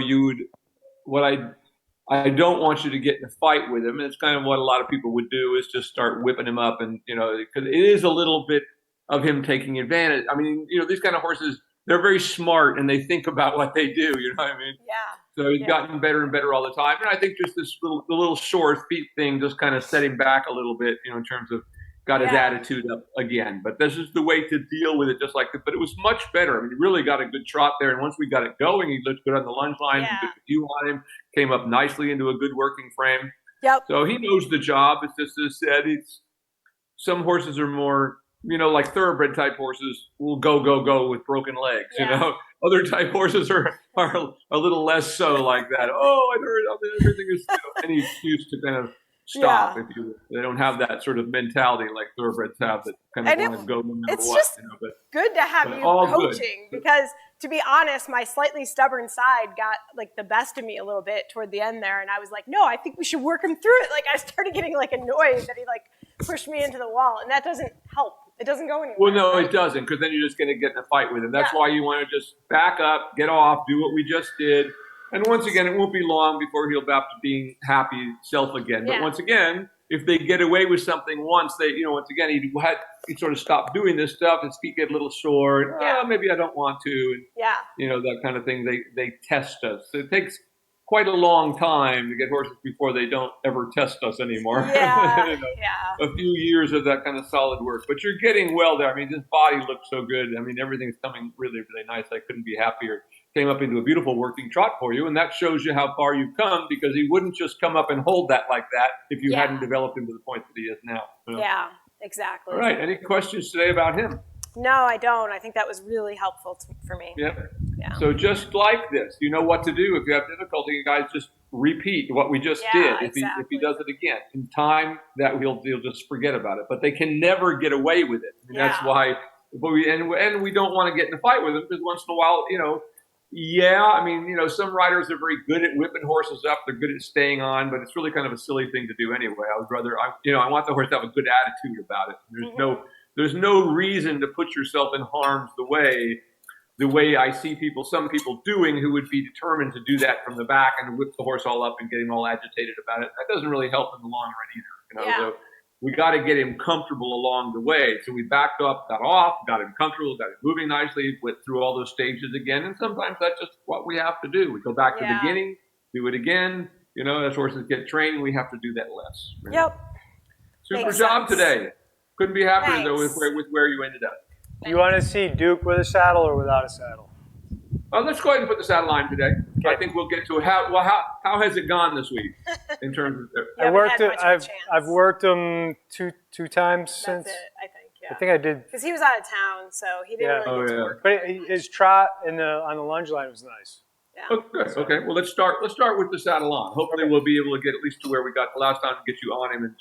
I don't want you to get in a fight with him. And it's kind of what a lot of people would do is just start whipping him up. And, you know, because it is a little bit of him taking advantage. I mean, you know, these kind of horses, they're very smart and they think about what they do. You know what I mean? Yeah. So he's gotten better and better all the time. And I think just the little sore feet thing just kind of set him back a little bit, you know, in terms of got his attitude up again. But this is the way to deal with it, just like that. But it was much better. I mean, he really got a good trot there. And once we got it going, he looked good on the lunge line. Yeah. Good view on him. Came up nicely into a good working frame. Yep. So he knows the job. It's just as said, some horses are more, you know, like thoroughbred type horses will go with broken legs, you know. Other type horses are a little less so like that. Oh, I heard everything is any excuse to kind of stop if they don't have that sort of mentality like thoroughbreds have that kind of want to go no matter what. It's just good to have you coaching because, to be honest, my slightly stubborn side got like the best of me a little bit toward the end there, and I was like, no, I think we should work him through it. Like I started getting like annoyed that he like pushed me into the wall, and that doesn't help. It doesn't go anywhere. Well, no, it doesn't, because then you're just going to get in a fight with him. That's why you want to just back up, get off, do what we just did. And once again, it won't be long before he'll be back to being happy self again. But once again, if they get away with something once, once again, he sort of stopped doing this stuff. His feet get a little sore. And, maybe I don't want to. And, you know, that kind of thing. They test us. So it takes quite a long time to get horses before they don't ever test us anymore. Yeah, A few years of that kind of solid work. But you're getting well there. I mean, this body looks so good. I mean, everything's coming really, really nice. I couldn't be happier. Came up into a beautiful working trot for you, and that shows you how far you've come, because he wouldn't just come up and hold that like that if you hadn't developed him to the point that he is now. So. Yeah, exactly. All right. Any questions today about him? No, I don't. I think that was really helpful for me. Yeah. So just like this, you know what to do. If you have difficulty, you guys just repeat what we just did. If he does it again, in time, that he'll just forget about it. But they can never get away with it. I mean, that's why. But we don't want to get in a fight with them, because once in a while, you know. I mean, you know, some riders are very good at whipping horses up. They're good at staying on, but it's really kind of a silly thing to do anyway. I want the horse to have a good attitude about it. There's no reason to put yourself in harm's way. The way I see some people doing, who would be determined to do that from the back and whip the horse all up and get him all agitated about it. That doesn't really help in the long run either. You know, so we got to get him comfortable along the way. So we backed up, got off, got him comfortable, got him moving nicely, went through all those stages again. And sometimes that's just what we have to do. We go back to the beginning, do it again. You know, as horses get trained, we have to do that less. Right? Yep. Super Makes job sense. Today. Couldn't be happier though with where you ended up. Do you want to see Duke with a saddle or without a saddle? Let's go ahead and put this out of line today. Okay. I think we'll get to how has it gone this week in terms of? I've worked them two times since. That's it, I think. Yeah. I think I did because he was out of town, so he didn't really get to work. But his trot on the lunge line was nice. Yeah. Oh, good. Okay. Well, let's start with the saddle on. Hopefully, we'll be able to get at least to where we got the last time to get you on him, and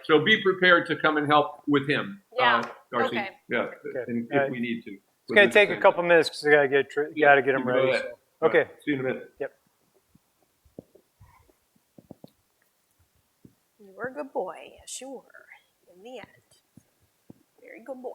so be prepared to come and help with him. Yeah. Darcy. Okay. Yeah. And if we need to. It's going to take a couple minutes because I got to get him ready. So. Okay. Right. See you in a minute. Yep. You were a good boy. Yes, you were. In the end. Very good boy.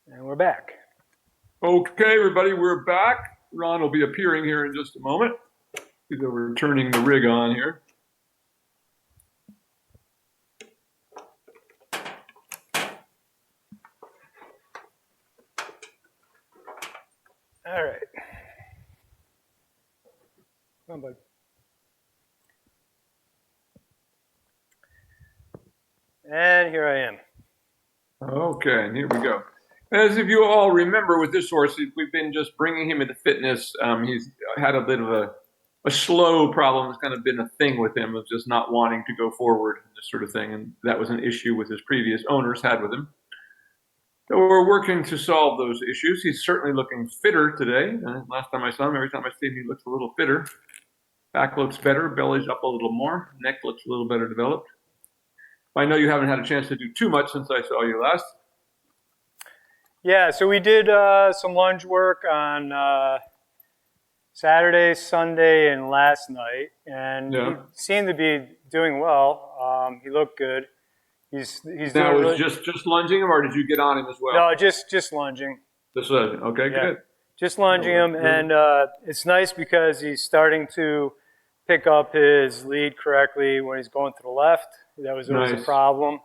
And we're back. Okay, everybody, we're back. Ron will be appearing here in just a moment. We're turning the rig on here. All right. Come on, bud. And here I am. Okay, and here we go. As if you all remember with this horse, we've been just bringing him into fitness. He's had a bit of a slow problem. It's kind of been a thing with him of just not wanting to go forward, this sort of thing. And that was an issue with his previous owners had with him. So we're working to solve those issues. He's certainly looking fitter today. Last time I saw him, every time I see him, he looks a little fitter. Back looks better, belly's up a little more, neck looks a little better developed. I know you haven't had a chance to do too much since I saw you last. Yeah, so we did some lunge work on Saturday, Sunday, and last night, and he seemed to be doing well. He looked good. He's now doing was just lunging him, or did you get on him as well? No, just lunging. Just lunging. Okay, yeah. Good. Just lunging him, and it's nice because he's starting to pick up his lead correctly when he's going to the left. That was always a problem.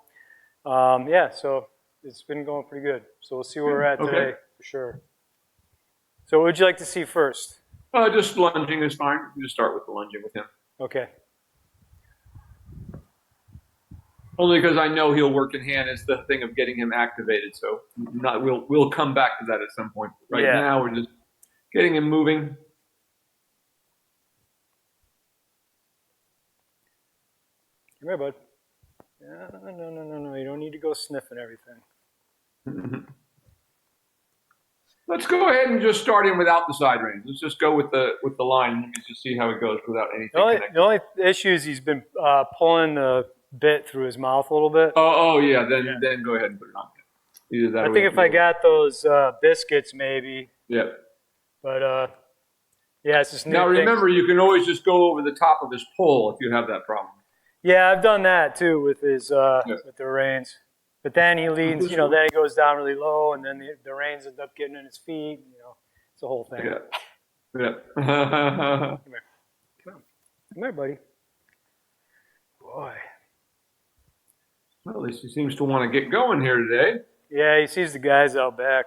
Yeah, so it's been going pretty good. So we'll see where we're at today for sure. So what would you like to see first? Just lunging is fine. You just start with the lunging with him. Okay. Only because I know he'll work in hand. It's the thing of getting him activated. So we'll come back to that at some point. Right now we're just getting him moving. Come here, bud. No. You don't need to go sniffing everything. Let's go ahead and just start in without the side reins. Let's just go with the line. Let me just see how it goes without anything. The only issue is he's been pulling the bit through his mouth a little bit. Yeah. Then go ahead and put it on. Either that. I think if I got those biscuits, maybe. Yeah. But yeah, it's just new. Now remember, you can always just go over the top of his pole if you have that problem. Yeah, I've done that too with his with the reins. But then he leans, then he goes down really low, and then the reins end up getting in his feet. It's a whole thing. Yeah. Come here, buddy. Boy. Well, at least he seems to want to get going here today. Yeah, he sees the guys out back.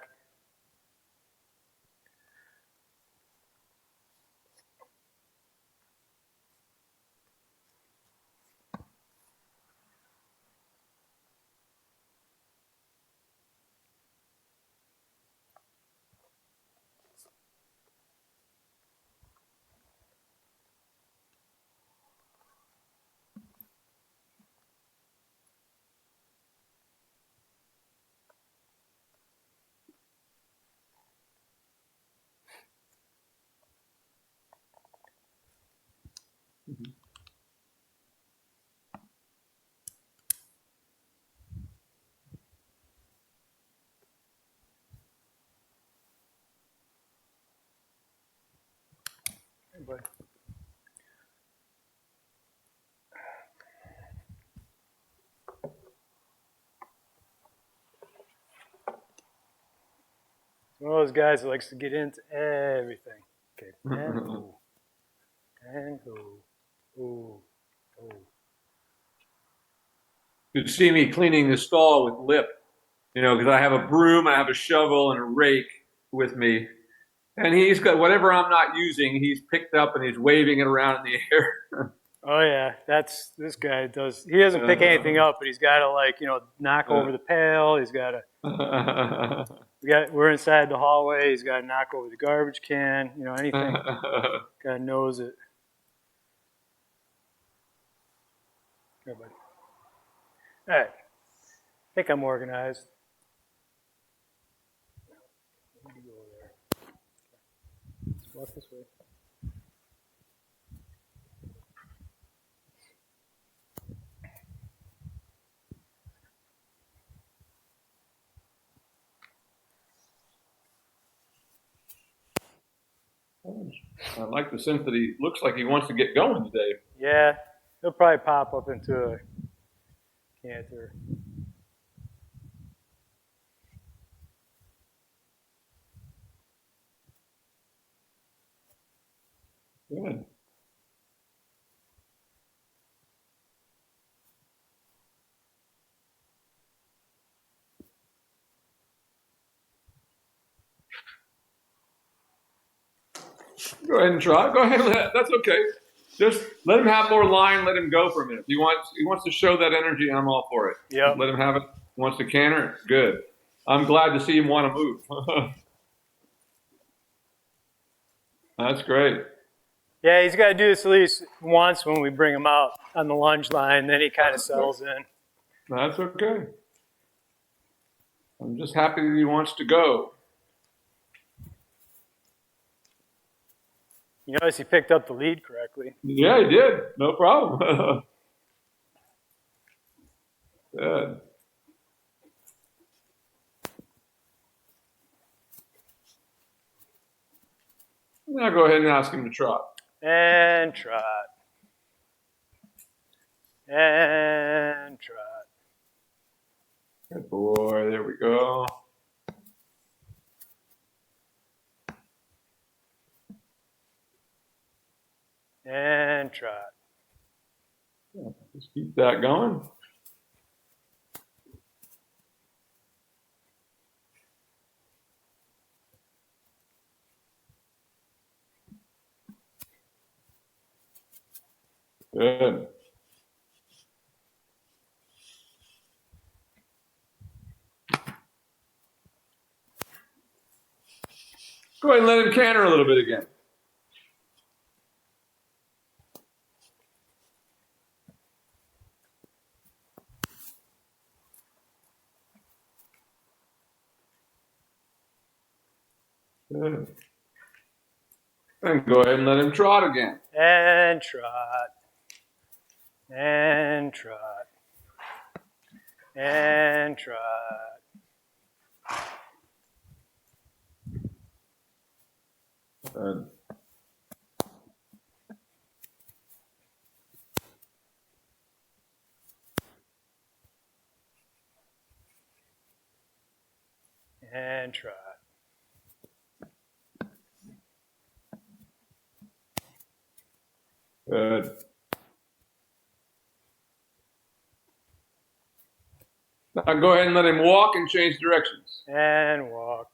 Mm-hmm. Hey, buddy. One of those guys that likes to get into everything. Okay, and ooh. And ooh. Ooh. Ooh. You'd see me cleaning the stall with lip, because I have a broom, I have a shovel, and a rake with me. And he's got whatever I'm not using, he's picked up and he's waving it around in the air. Oh, yeah, this guy does. He doesn't pick anything up, but he's got to, knock over the pail. He's got to. We're inside the hallway. He's got to knock over the garbage can. Anything. Got to nose it. Here, buddy. All right. I think I'm organized. Let me go over there. Let's walk this way. I like the sense that he looks like he wants to get going today. Yeah, he'll probably pop up into a canter. Good. Go ahead and try. Go ahead. That's okay. Just let him have more line. Let him go for a minute. He wants to show that energy. I'm all for it. Yeah. Let him have it. He wants to canter. Good. I'm glad to see him want to move. That's great. Yeah, he's got to do this at least once when we bring him out on the lunge line. Then he kind of settles in. That's okay. I'm just happy that he wants to go. You notice he picked up the lead correctly. Yeah, he did. No problem. Good. Now go ahead and ask him to trot. And trot. And trot. Good boy. There we go. And trot. Just keep that going. Good. Go ahead and let him canter a little bit again. Good. And go ahead and let him trot again. And trot. And trot. And trot. Good. And trot. Good. Now go ahead and let him walk and change directions. And walk.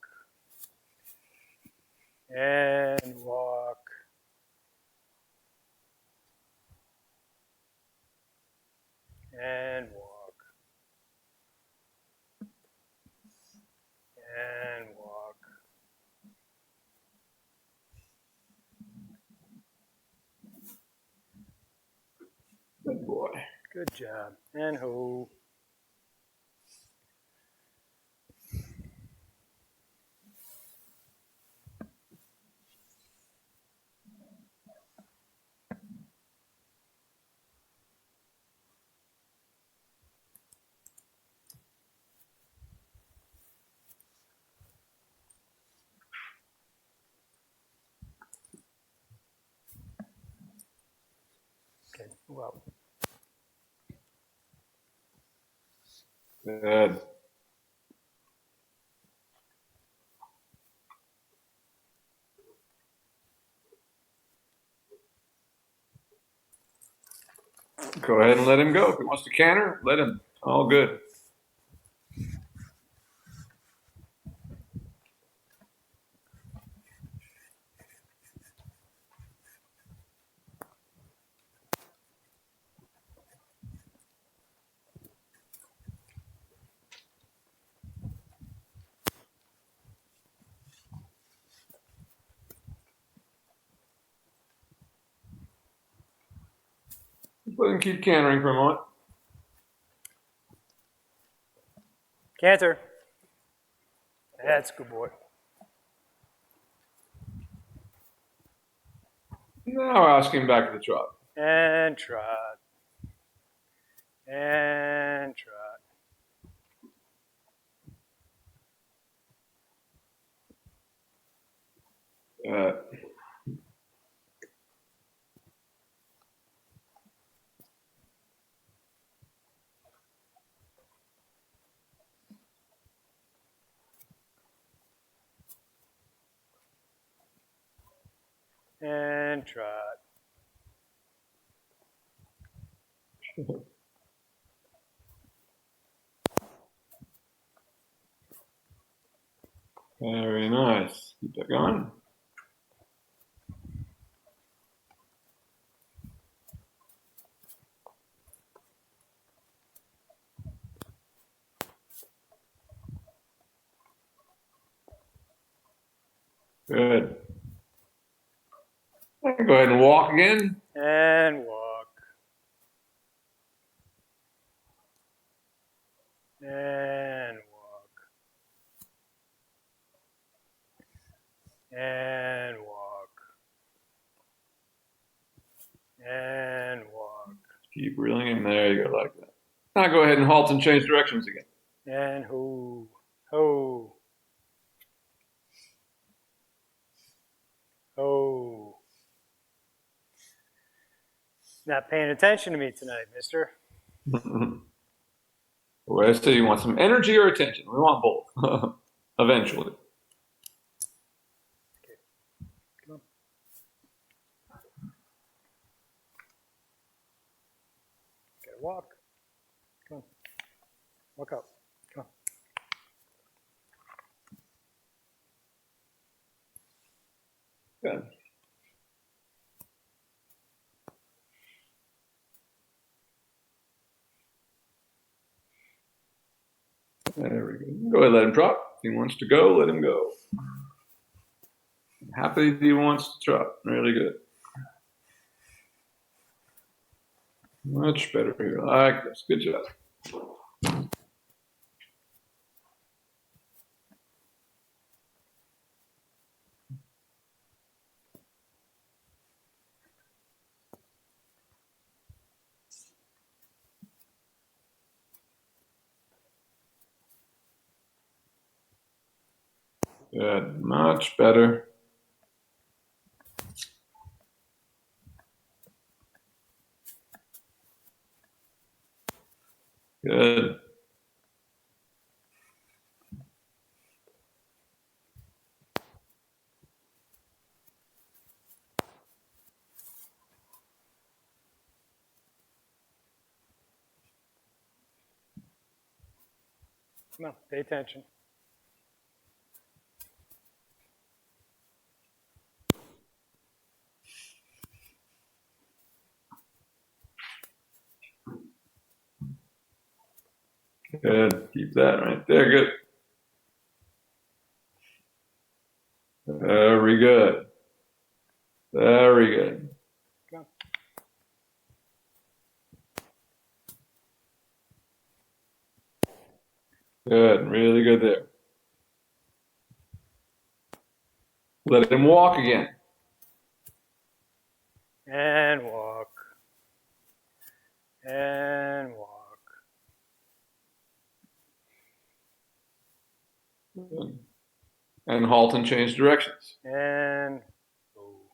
And walk. And walk. And walk. Good boy. Good job. And ho. Okay, well. Good. Go ahead and let him go. If he wants to canter, let him. All good. Just let him keep cantering for a moment. Canter. That's a good boy. Now ask him back to the trot. And trot. And trot. And trot. Very nice. Keep that going. Good. Go ahead and walk again. And walk. And walk. And walk. And walk. Keep reeling in. There you go, like that. Now go ahead and halt and change directions again. And ho. Ho. Ho. Not paying attention to me tonight, mister. Well, I say you want some energy or attention. We want both. Eventually. Okay. Come on. Gotta walk. Come on. Walk out. Come on. Good. There we go. Go ahead and let him trot. If he wants to go, let him go. I'm happy he wants to trot. Really good. Much better here. I like this. Good job. Good. Much better. Good. Come on. Pay attention. Good. Keep that right there. Good. Very good. Very good. Come on. Good. Really good there. Let him walk again. And walk. And walk. Good. And halt and change directions. And go.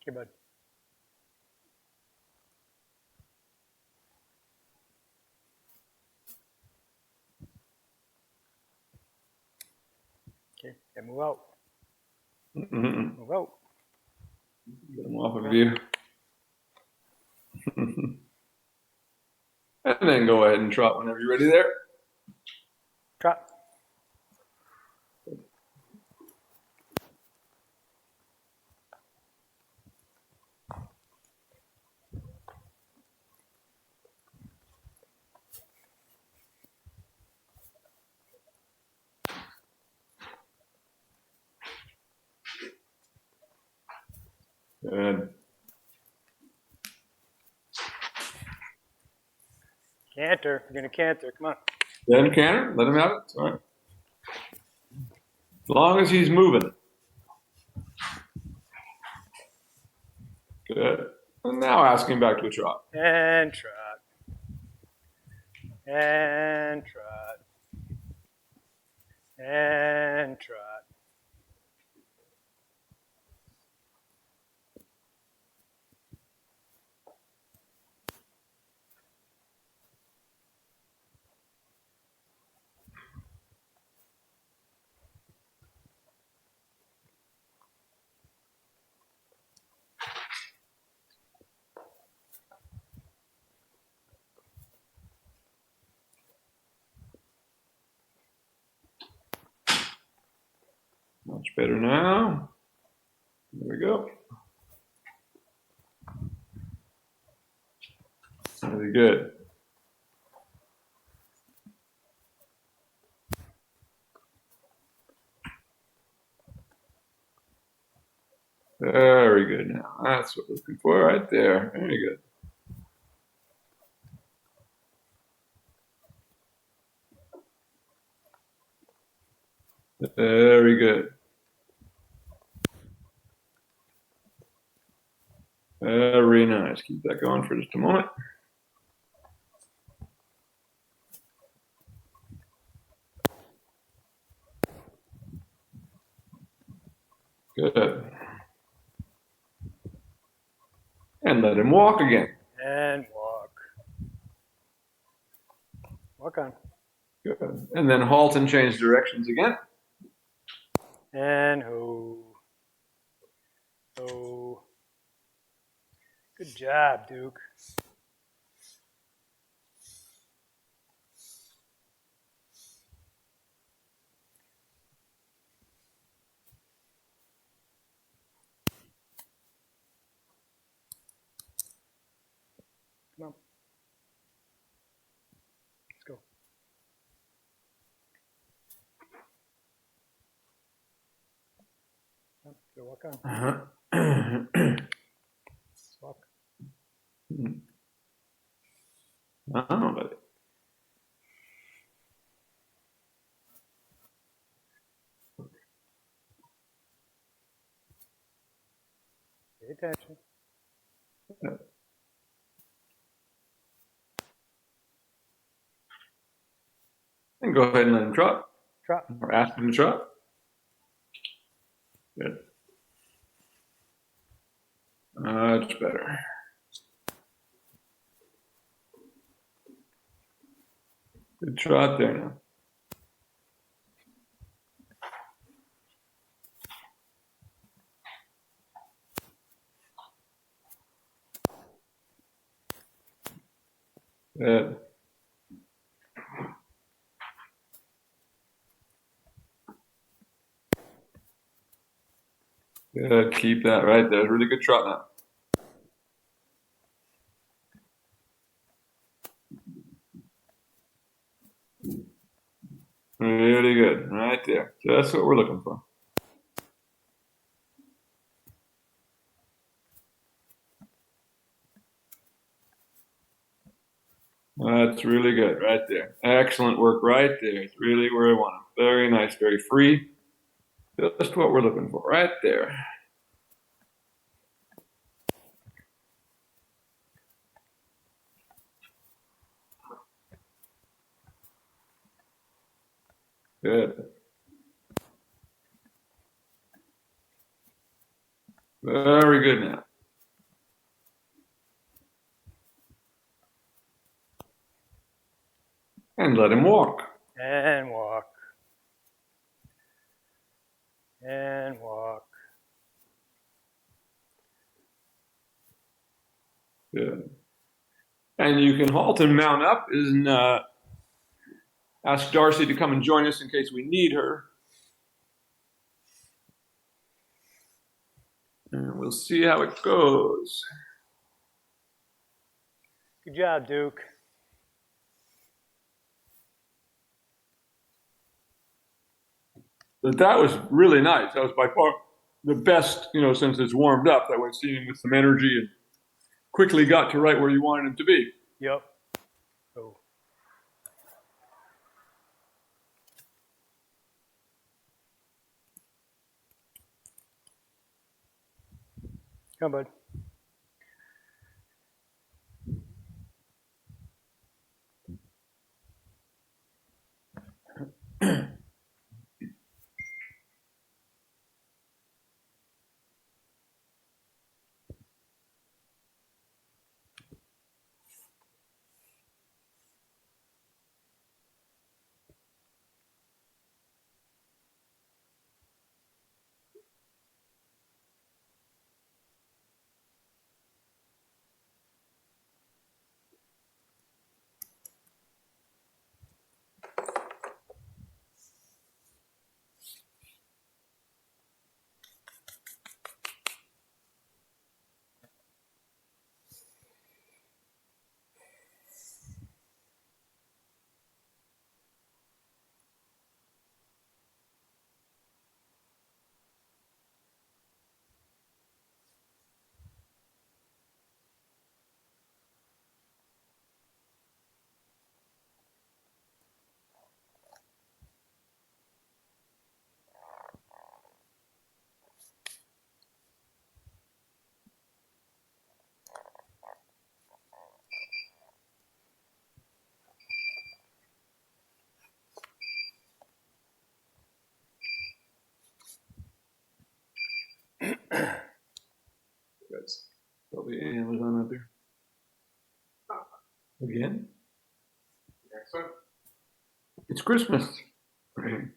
Okay, bud. Okay, and move out. Mm-hmm. Move out. Get him off of you. And then go ahead and trot whenever you're ready there. Trot. Good. Canter. You're going to canter. Come on. Then canter. Let him have it. It's all right. As long as he's moving. Good. And now ask him back to a trot. And trot. And trot. And trot. Much better now. There we go. Very good. Very good now. That's what we're looking for right there. Very good. Very good. Very nice. Keep that going for just a moment. Good. And let him walk again. And walk. Walk on. Good. And then halt and change directions again. And ho. Ho. Good job, Duke. Come on. Let's go. Go walk on. Let's walk. Oh, buddy. Pay attention. And go ahead and let him trot. Trot. Or ask him to trot. Good. Much better. Good trot there now. Good. Good. Keep that right there. Really good trot now. Really good. Right there. Just what we're looking for. That's really good right there. Excellent work right there. It's really where I want him. Very nice. Very free. Just what we're looking for right there. Good. Very good now. And let him walk. And walk. And walk. Good. And you can halt and mount up and ask Darcy to come and join us in case we need her. And we'll see how it goes. Good job, Duke. But that was really nice. That was by far the best, since it's warmed up. That we've seen him with some energy and quickly got to right where you wanted him to be. Yep. Oh. Come on, bud. Probably Amazon out there. Again? Excellent. It's Christmas. Right.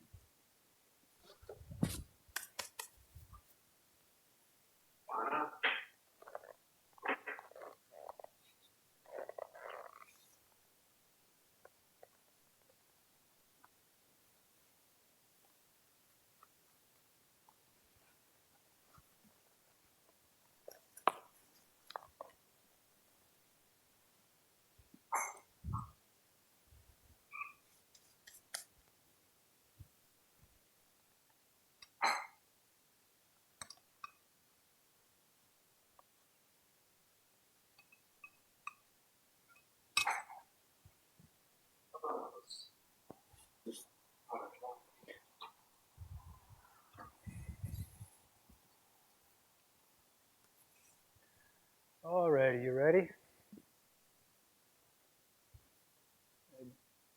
Alrighty, you ready? I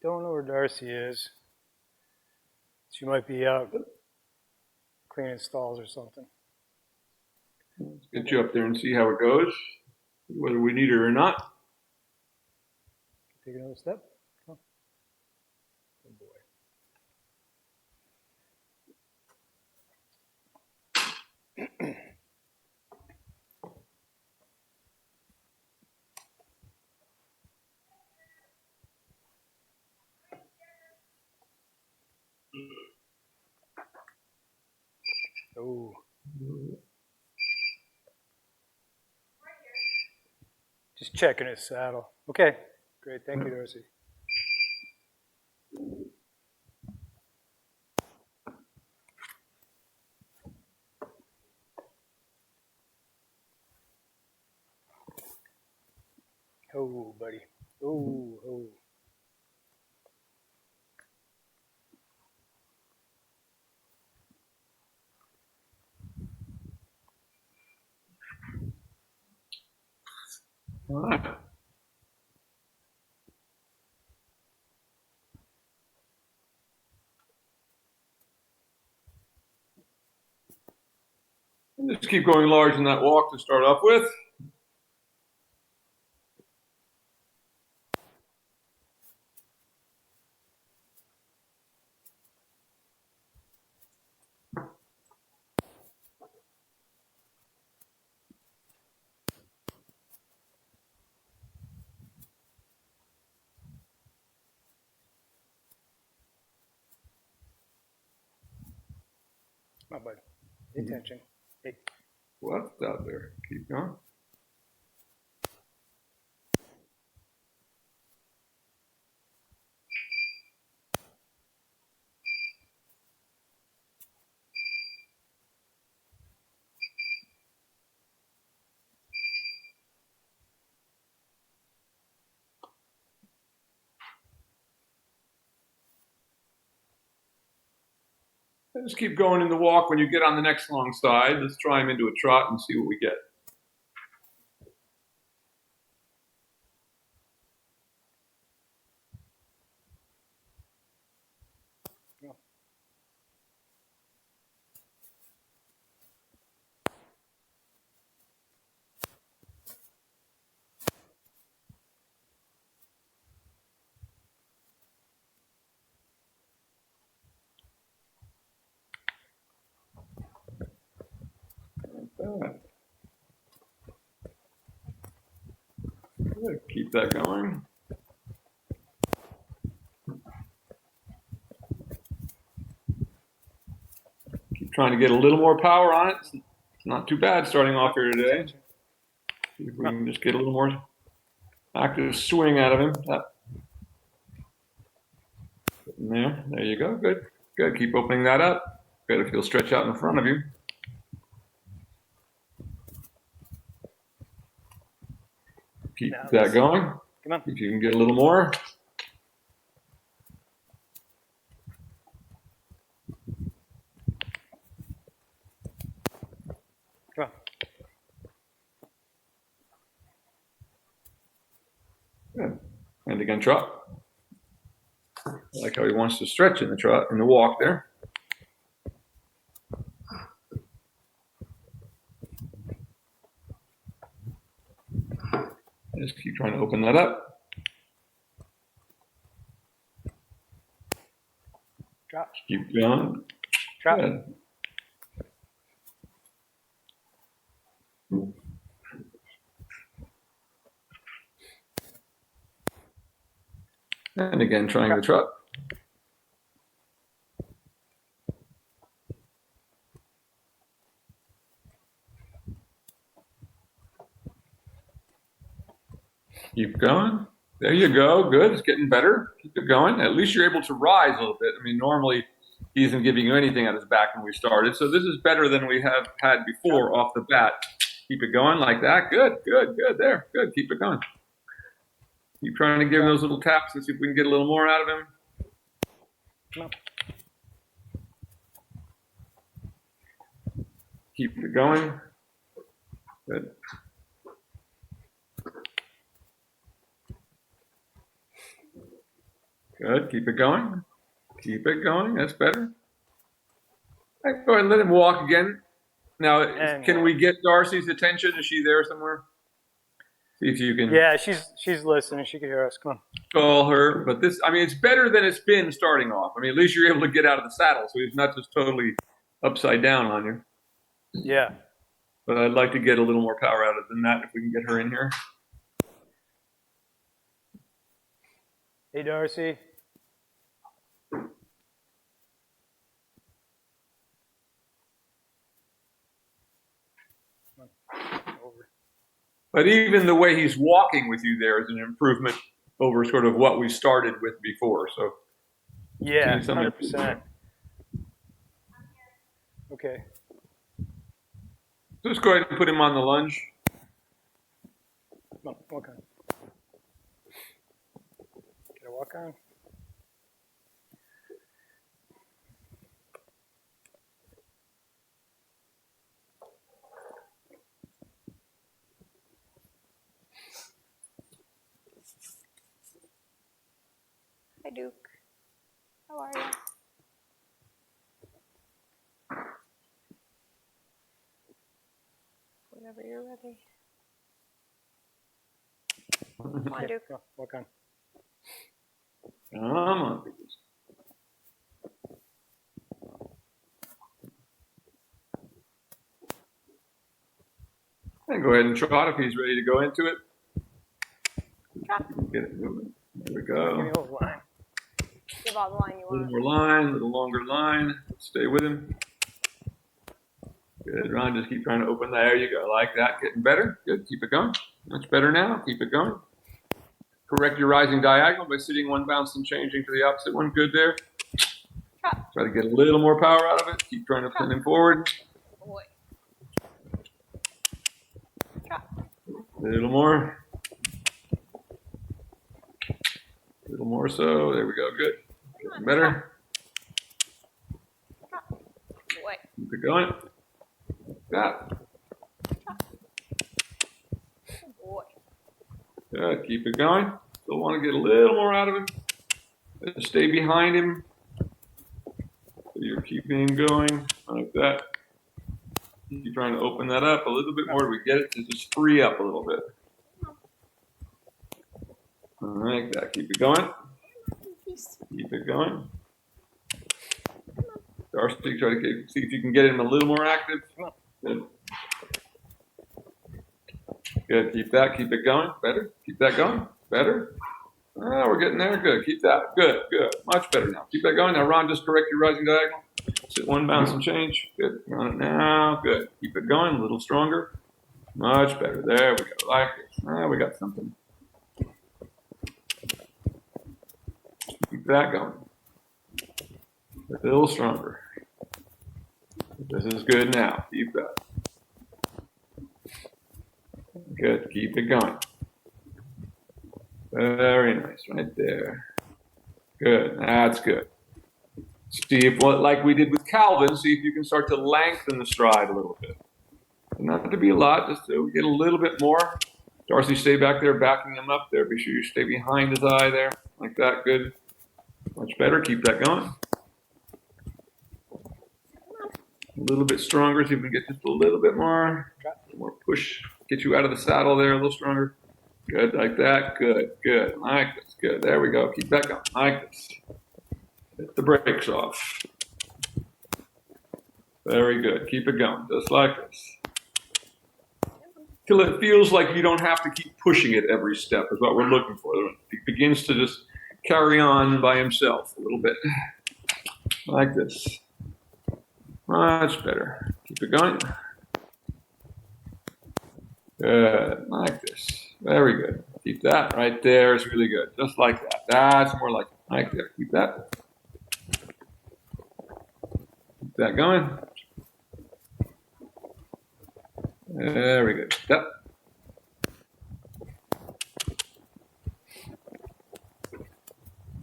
don't know where Darcy is. She might be out cleaning stalls or something. Let's get you up there and see how it goes, whether we need her or not. Take another step. Come on. Good boy. Oh. Just checking his saddle. Okay, great. Thank you, Darcy. Oh, buddy. Oh, oh. All right. Just keep going large in that walk to start off with. My buddy. Pay attention. Hey. What's out there? Keep going. And just keep going in the walk. When you get on the next long side, let's try him into a trot and see what we get. Good. Keep that going. Keep trying to get a little more power on it. It's not too bad starting off here today. See if we can just get a little more active swing out of him. There you go. Good. Good. Keep opening that up. Good if he'll stretch out in front of you. Keep that going. Come on. If you can get a little more. Come on. Good. And again, trot. I like how he wants to stretch in the trot, in the walk there. Just keep trying to open that up. Drop. Keep going. Drop. Good. And again, trying the trot. Keep going. There you go. Good. It's getting better. Keep it going. At least you're able to rise a little bit. I mean, normally he isn't giving you anything at his back when we started. So this is better than we have had before off the bat. Keep it going like that. Good, good, good. There. Good. Keep it going. Keep trying to give him those little taps and see if we can get a little more out of him. Keep it going. Good. Good. Keep it going. Keep it going. That's better. Go ahead and let him walk again. Now, can we get Darcy's attention? Is she there somewhere? See if you can. Yeah, she's listening. She can hear us. Come on. Call her. But this, I mean, it's better than it's been starting off. I mean, at least you're able to get out of the saddle, so he's not just totally upside down on you. Yeah. But I'd like to get a little more power out of it than that if we can get her in here. Hey, Darcy. But even the way he's walking with you there is an improvement over sort of what we started with before. So yeah, 100%. Okay. Just go ahead and put him on the lunge. No, walk on. Get a walk on. Hi, Duke. How are you? Whenever you're ready. Come on, Duke. Go, walk on. Come on. And go ahead and trot if he's ready to go into it. Trot. Get it moving. There we go. Give me a little line. Give all the line you A little want. more line, a little longer line. Stay with him. Good, Ron. Just keep trying to open. There you go. Like that. Getting better. Good. Keep it going. Much better now. Keep it going. Correct your rising diagonal by sitting one bounce and changing to the opposite one. Good there. Trot. Try to get a little more power out of it. Keep trying to pin him forward. Boy. Trot. A little more. A little more so. There we go. Good. Getting better. Trot. Boy. Keep it going. Got Good boy. Good. Keep it going. Still want to get a little more out of him. Just stay behind him. So you're keeping him going like that. Keep trying to open that up a little bit more. We get it to just free up a little bit. Like that. Keep it going. Keep it going. Darcy, try to see if you can get him a little more active. Good. Good. Keep that. Keep it going. Better. Keep that going. Better. Oh, we're getting there. Good. Keep that. Good. Good. Much better now. Keep that going. Now, Ron, just correct your rising diagonal. Sit one bounce and change. Good. Run it now. Good. Keep it going. A little stronger. Much better. There we go. Like this. We got something. Keep that going. A little stronger. This is good now. Keep that. Good. Keep it going. Very nice. Right there. Good. That's good. See if, like we did with Calvin, see if you can start to lengthen the stride a little bit. Not to be a lot, just to get a little bit more. Darcy, stay back there, backing him up there. Be sure you stay behind his eye there. Like that. Good. Much better. Keep that going. A little bit stronger, see if we can get just a little bit more push, get you out of the saddle there a little stronger. Good, like that. Good, good. Like this. Good. There we go. Keep that going. Like this. Hit the brakes off. Very good. Keep it going, just like this. Till it feels like you don't have to keep pushing it every step is what we're looking for. It begins to just carry on by himself a little bit. Like this. Much better. Keep it going. Good, like this. Very good. Keep that right there. It's really good. Just like that. That's more like there. Keep that. Keep that going. Very good. Yep.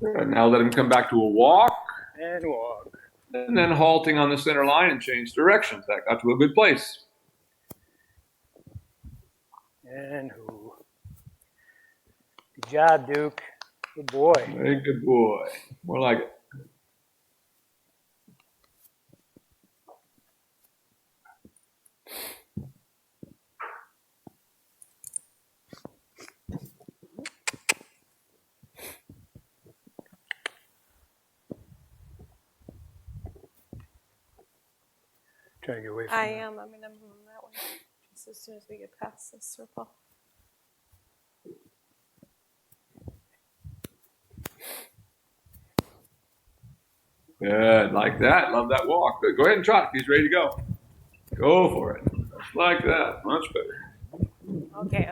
Good. Now let him come back to a walk. And walk. And then halting on the center line and change directions. That got to a good place. And who? Good job, Duke. Good boy. Very good boy. More like it. Trying to get away from I am. I'm going to move that way just as soon as we get past this circle. Good, like that. Love that walk. Good. Go ahead and trot if he's ready to go. Go for it. Just like that. Much better. Okay.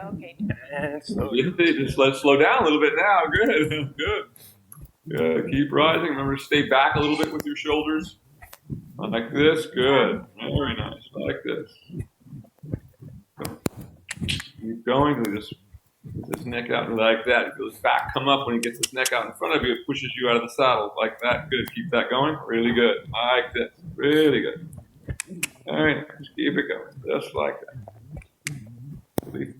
And slow. Just let's slow down a little bit now. Good. Good. Good. Keep rising. Remember to stay back a little bit with your shoulders. Like this. Good. Very nice. Like this. Keep going. Just get his neck out like that. He goes back. Come up when he gets his neck out in front of you. It pushes you out of the saddle like that. Good. Keep that going. Really good. Like this. Really good. All right. Just keep it going. Just like that.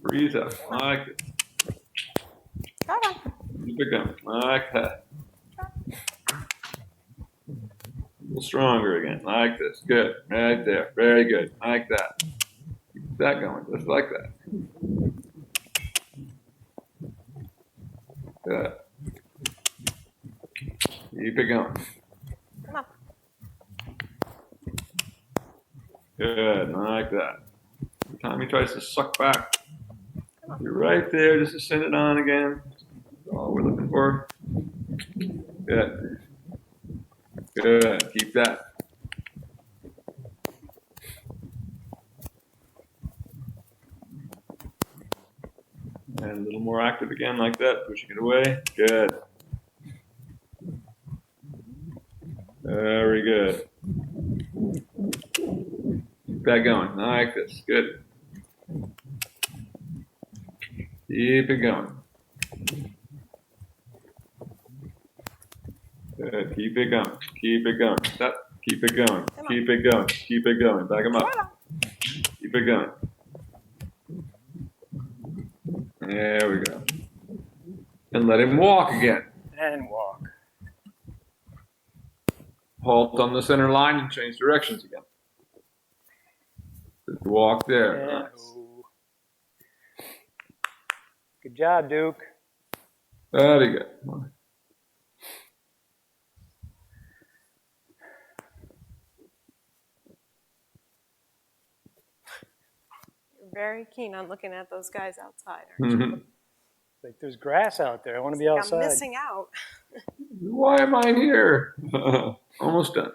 Breathe out. Like this. Come on. Keep it going. Like that. A little stronger again. Like this. Good. Right there. Very good. Like that. Keep that going. Just like that. Good. Keep it going. Come on. Good. Like that. Every time he tries to suck back, you're right there just to send it on again. That's all we're looking for. Good. Good. Keep that. And a little more active again like that, pushing it away. Good. Very good. Keep that going, like this. Good. Keep it going. Good. Keep it going. Keep it going. Stop. Keep it going. Keep it going. Keep it going. Back him up. Keep it going. There we go. And let him walk again. And walk. Halt on the center line and change directions again. Just walk there. Nice. Good job, Duke. Very good. You're very keen on looking at those guys outside, aren't you? It's like there's grass out there. I want to be outside. I'm missing out. Why am I here? Almost done.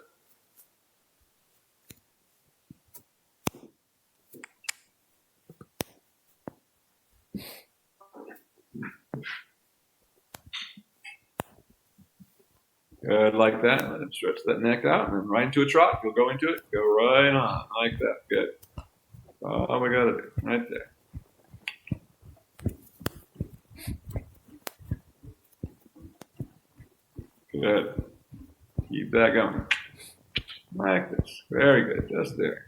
Good, like that. Let him stretch that neck out and then right into a trot. You'll go into it. Go right on. Like that. Good. All we got to do. Right there. Good. Keep that going. Like this. Very good. Just there.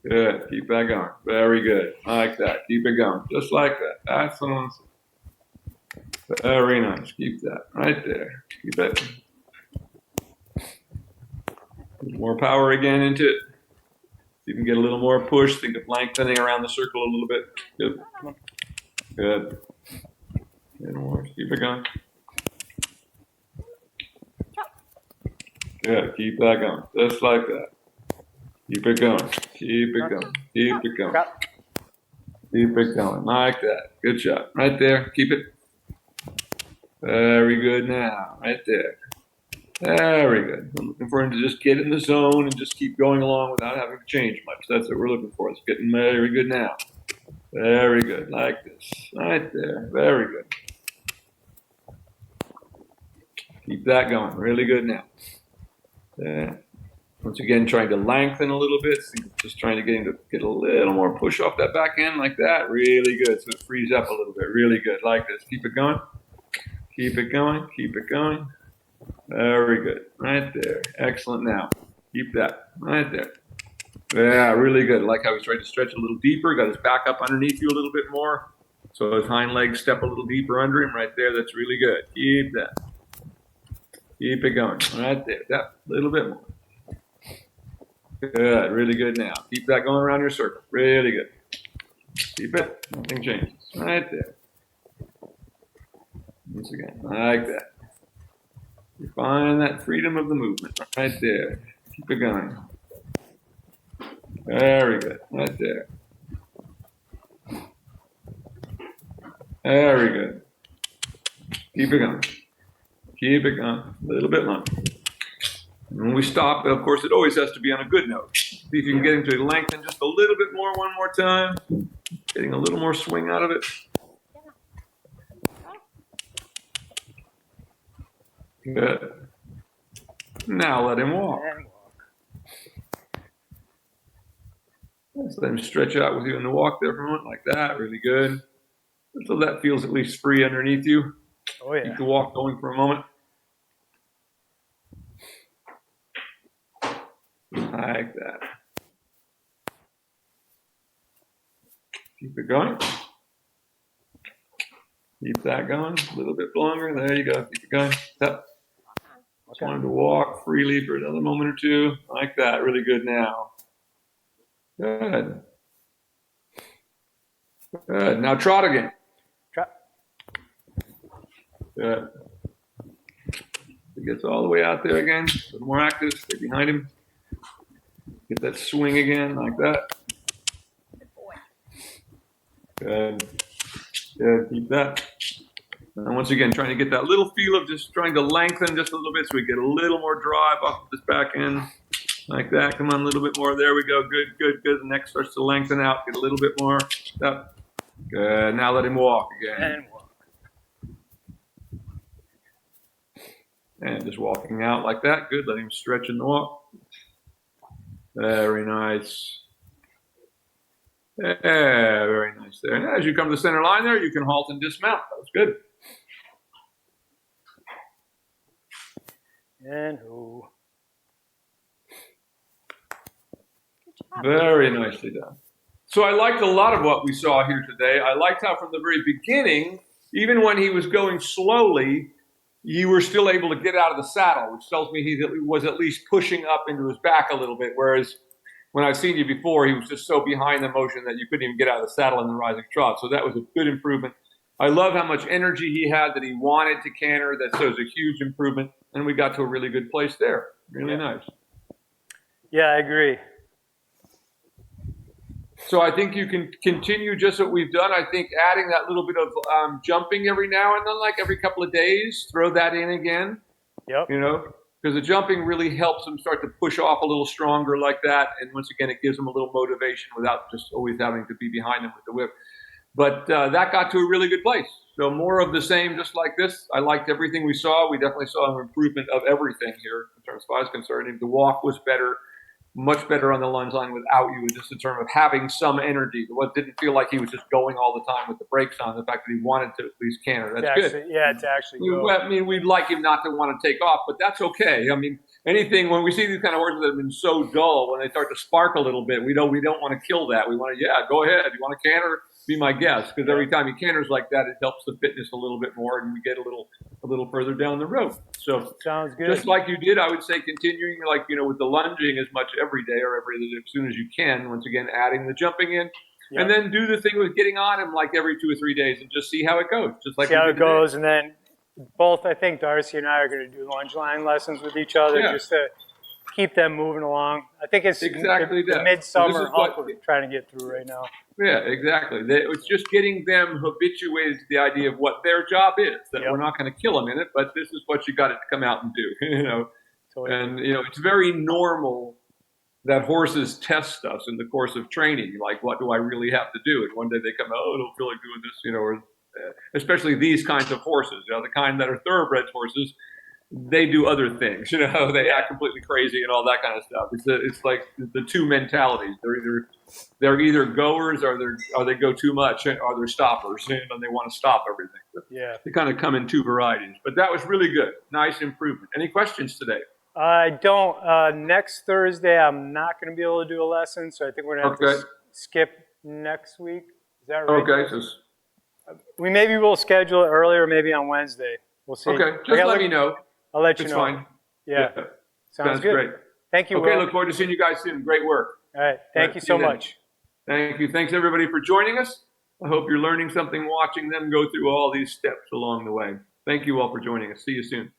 Good. Keep that going. Very good. Like that. Keep it going. Just like that. That's what I want to see. Very nice. Keep that right there. Keep it. More power again into it. You can get a little more push. Think of lengthening around the circle a little bit. Good. Good. Good more. Keep it going. Good. Keep that going. Just like that. Keep it going. Keep it going. Keep it going. Keep it going. Like that. Good job. Right there. Keep it. Very good now. Right there. Very good. I'm looking for him to just get in the zone and just keep going along without having to change much. That's what we're looking for. It's getting very good now. Very good. Like this. Right there. Very good. Keep that going. Really good now. Once again, trying to lengthen a little bit. Just trying to get a little more push off that back end like that. Really good. So it frees up a little bit. Really good. Like this. Keep it going. Keep it going. Keep it going. Very good. Right there. Excellent now. Keep that. Right there. Yeah, really good. I like how he's trying to stretch a little deeper. Got his back up underneath you a little bit more. So his hind legs step a little deeper under him right there. That's really good. Keep that. Keep it going. Right there. That little bit more. Good. Really good now. Keep that going around your circle. Really good. Keep it. Nothing changes. Right there. Once again. Like that. You find that freedom of the movement right there. Keep it going. Very good. Right there. Very good. Keep it going. Keep it going. A little bit longer. And when we stop, of course, it always has to be on a good note. See if you can get him to lengthen just a little bit more one more time. Getting a little more swing out of it. Good. Now let him walk. Let's let him stretch out with you in the walk there for a moment, like that. Really good. Until that feels at least free underneath you. Oh, yeah. Keep the walk going for a moment. Like that. Keep it going. Keep that going. A little bit longer. There you go. Keep it going. Step. Just want him to walk freely for another moment or two. Like that. Really good now. Good. Good. Now trot again. Trot. Good. He gets all the way out there again. A little more active. Stay behind him. Get that swing again, like that. Good. Good. Keep that. And once again, trying to get that little feel of just trying to lengthen just a little bit so we get a little more drive off of this back end. Like that. Come on, a little bit more. There we go. Good, good, good. The neck starts to lengthen out. Get a little bit more. Step. Good. Now let him walk again. And walk. And just walking out like that. Good. Let him stretch in the walk. Very nice. Yeah, very nice there. And as you come to the center line there, you can halt and dismount. That was good. And oh. Very nicely done. So I liked a lot of what we saw here today. I liked how from the very beginning, even when he was going slowly, you were still able to get out of the saddle, which tells me he was at least pushing up into his back a little bit, whereas when I've seen you before, he was just so behind the motion that you couldn't even get out of the saddle in the rising trot. So that was a good improvement. I love how much energy he had, that he wanted to canter. That shows a huge improvement. And we got to a really good place there. Really nice. Yeah, I agree. So I think you can continue just what we've done. I think adding that little bit of jumping every now and then, like every couple of days, throw that in again. Yep. You know, because the jumping really helps him start to push off a little stronger like that. And once again, it gives him a little motivation without just always having to be behind him with the whip. But that got to a really good place. So more of the same, just like this. I liked everything we saw. We definitely saw an improvement of everything here in terms of I was concerned. The walk was better. Much better on the lunge line without you, just in terms of having some energy. It didn't feel like he was just going all the time with the brakes on. The fact that he wanted to at least canter. That's good. Yeah, to actually go. I mean, we'd like him not to want to take off, but that's okay. I mean, anything, when we see these kind of horses that have been so dull, when they start to spark a little bit, we don't want to kill that. We want to, yeah, go ahead. You want to canter? Be my guest, because every time he canters like that, it helps the fitness a little bit more, and we get a little further down the road. So sounds good. Just like you did, I would say continuing, like, you know, with the lunging as much every day or as soon as you can. Once again, adding the jumping in, and then do the thing with getting on him like every 2 or 3 days, and just see how it goes. Just like see how it goes, and then both, I think Darcy and I are going to do lunge line lessons with each other just to keep them moving along. I think it's exactly the midsummer hump we're trying to get through right now. Yeah, exactly. It's just getting them habituated to the idea of what their job is, that we're not going to kill them in it, but this is what you got to come out and do, you know. Totally. And, you know, it's very normal that horses test us in the course of training. Like, what do I really have to do? And one day they come out, oh, I don't feel like doing this, you know, or especially these kinds of horses, you know, the kind that are thoroughbred horses. They do other things, you know, they act completely crazy and all that kind of stuff. It's like the two mentalities. They're either goers or they go too much, or they're stoppers, and they want to stop everything. But they kind of come in two varieties. But that was really good. Nice improvement. Any questions today? I don't. Next Thursday, I'm not going to be able to do a lesson, so I think we're going to have to skip next week. Is that right? Okay. So maybe we'll schedule it earlier, maybe on Wednesday. We'll see. Okay, just let me know. I'll let you know. Fine. Yeah. Sounds good. Great. Thank you, Okay, Will. look forward to seeing you guys soon. Great work. All right. Thank you so much. Thank you. Thanks, everybody, for joining us. I hope you're learning something watching them go through all these steps along the way. Thank you all for joining us. See you soon.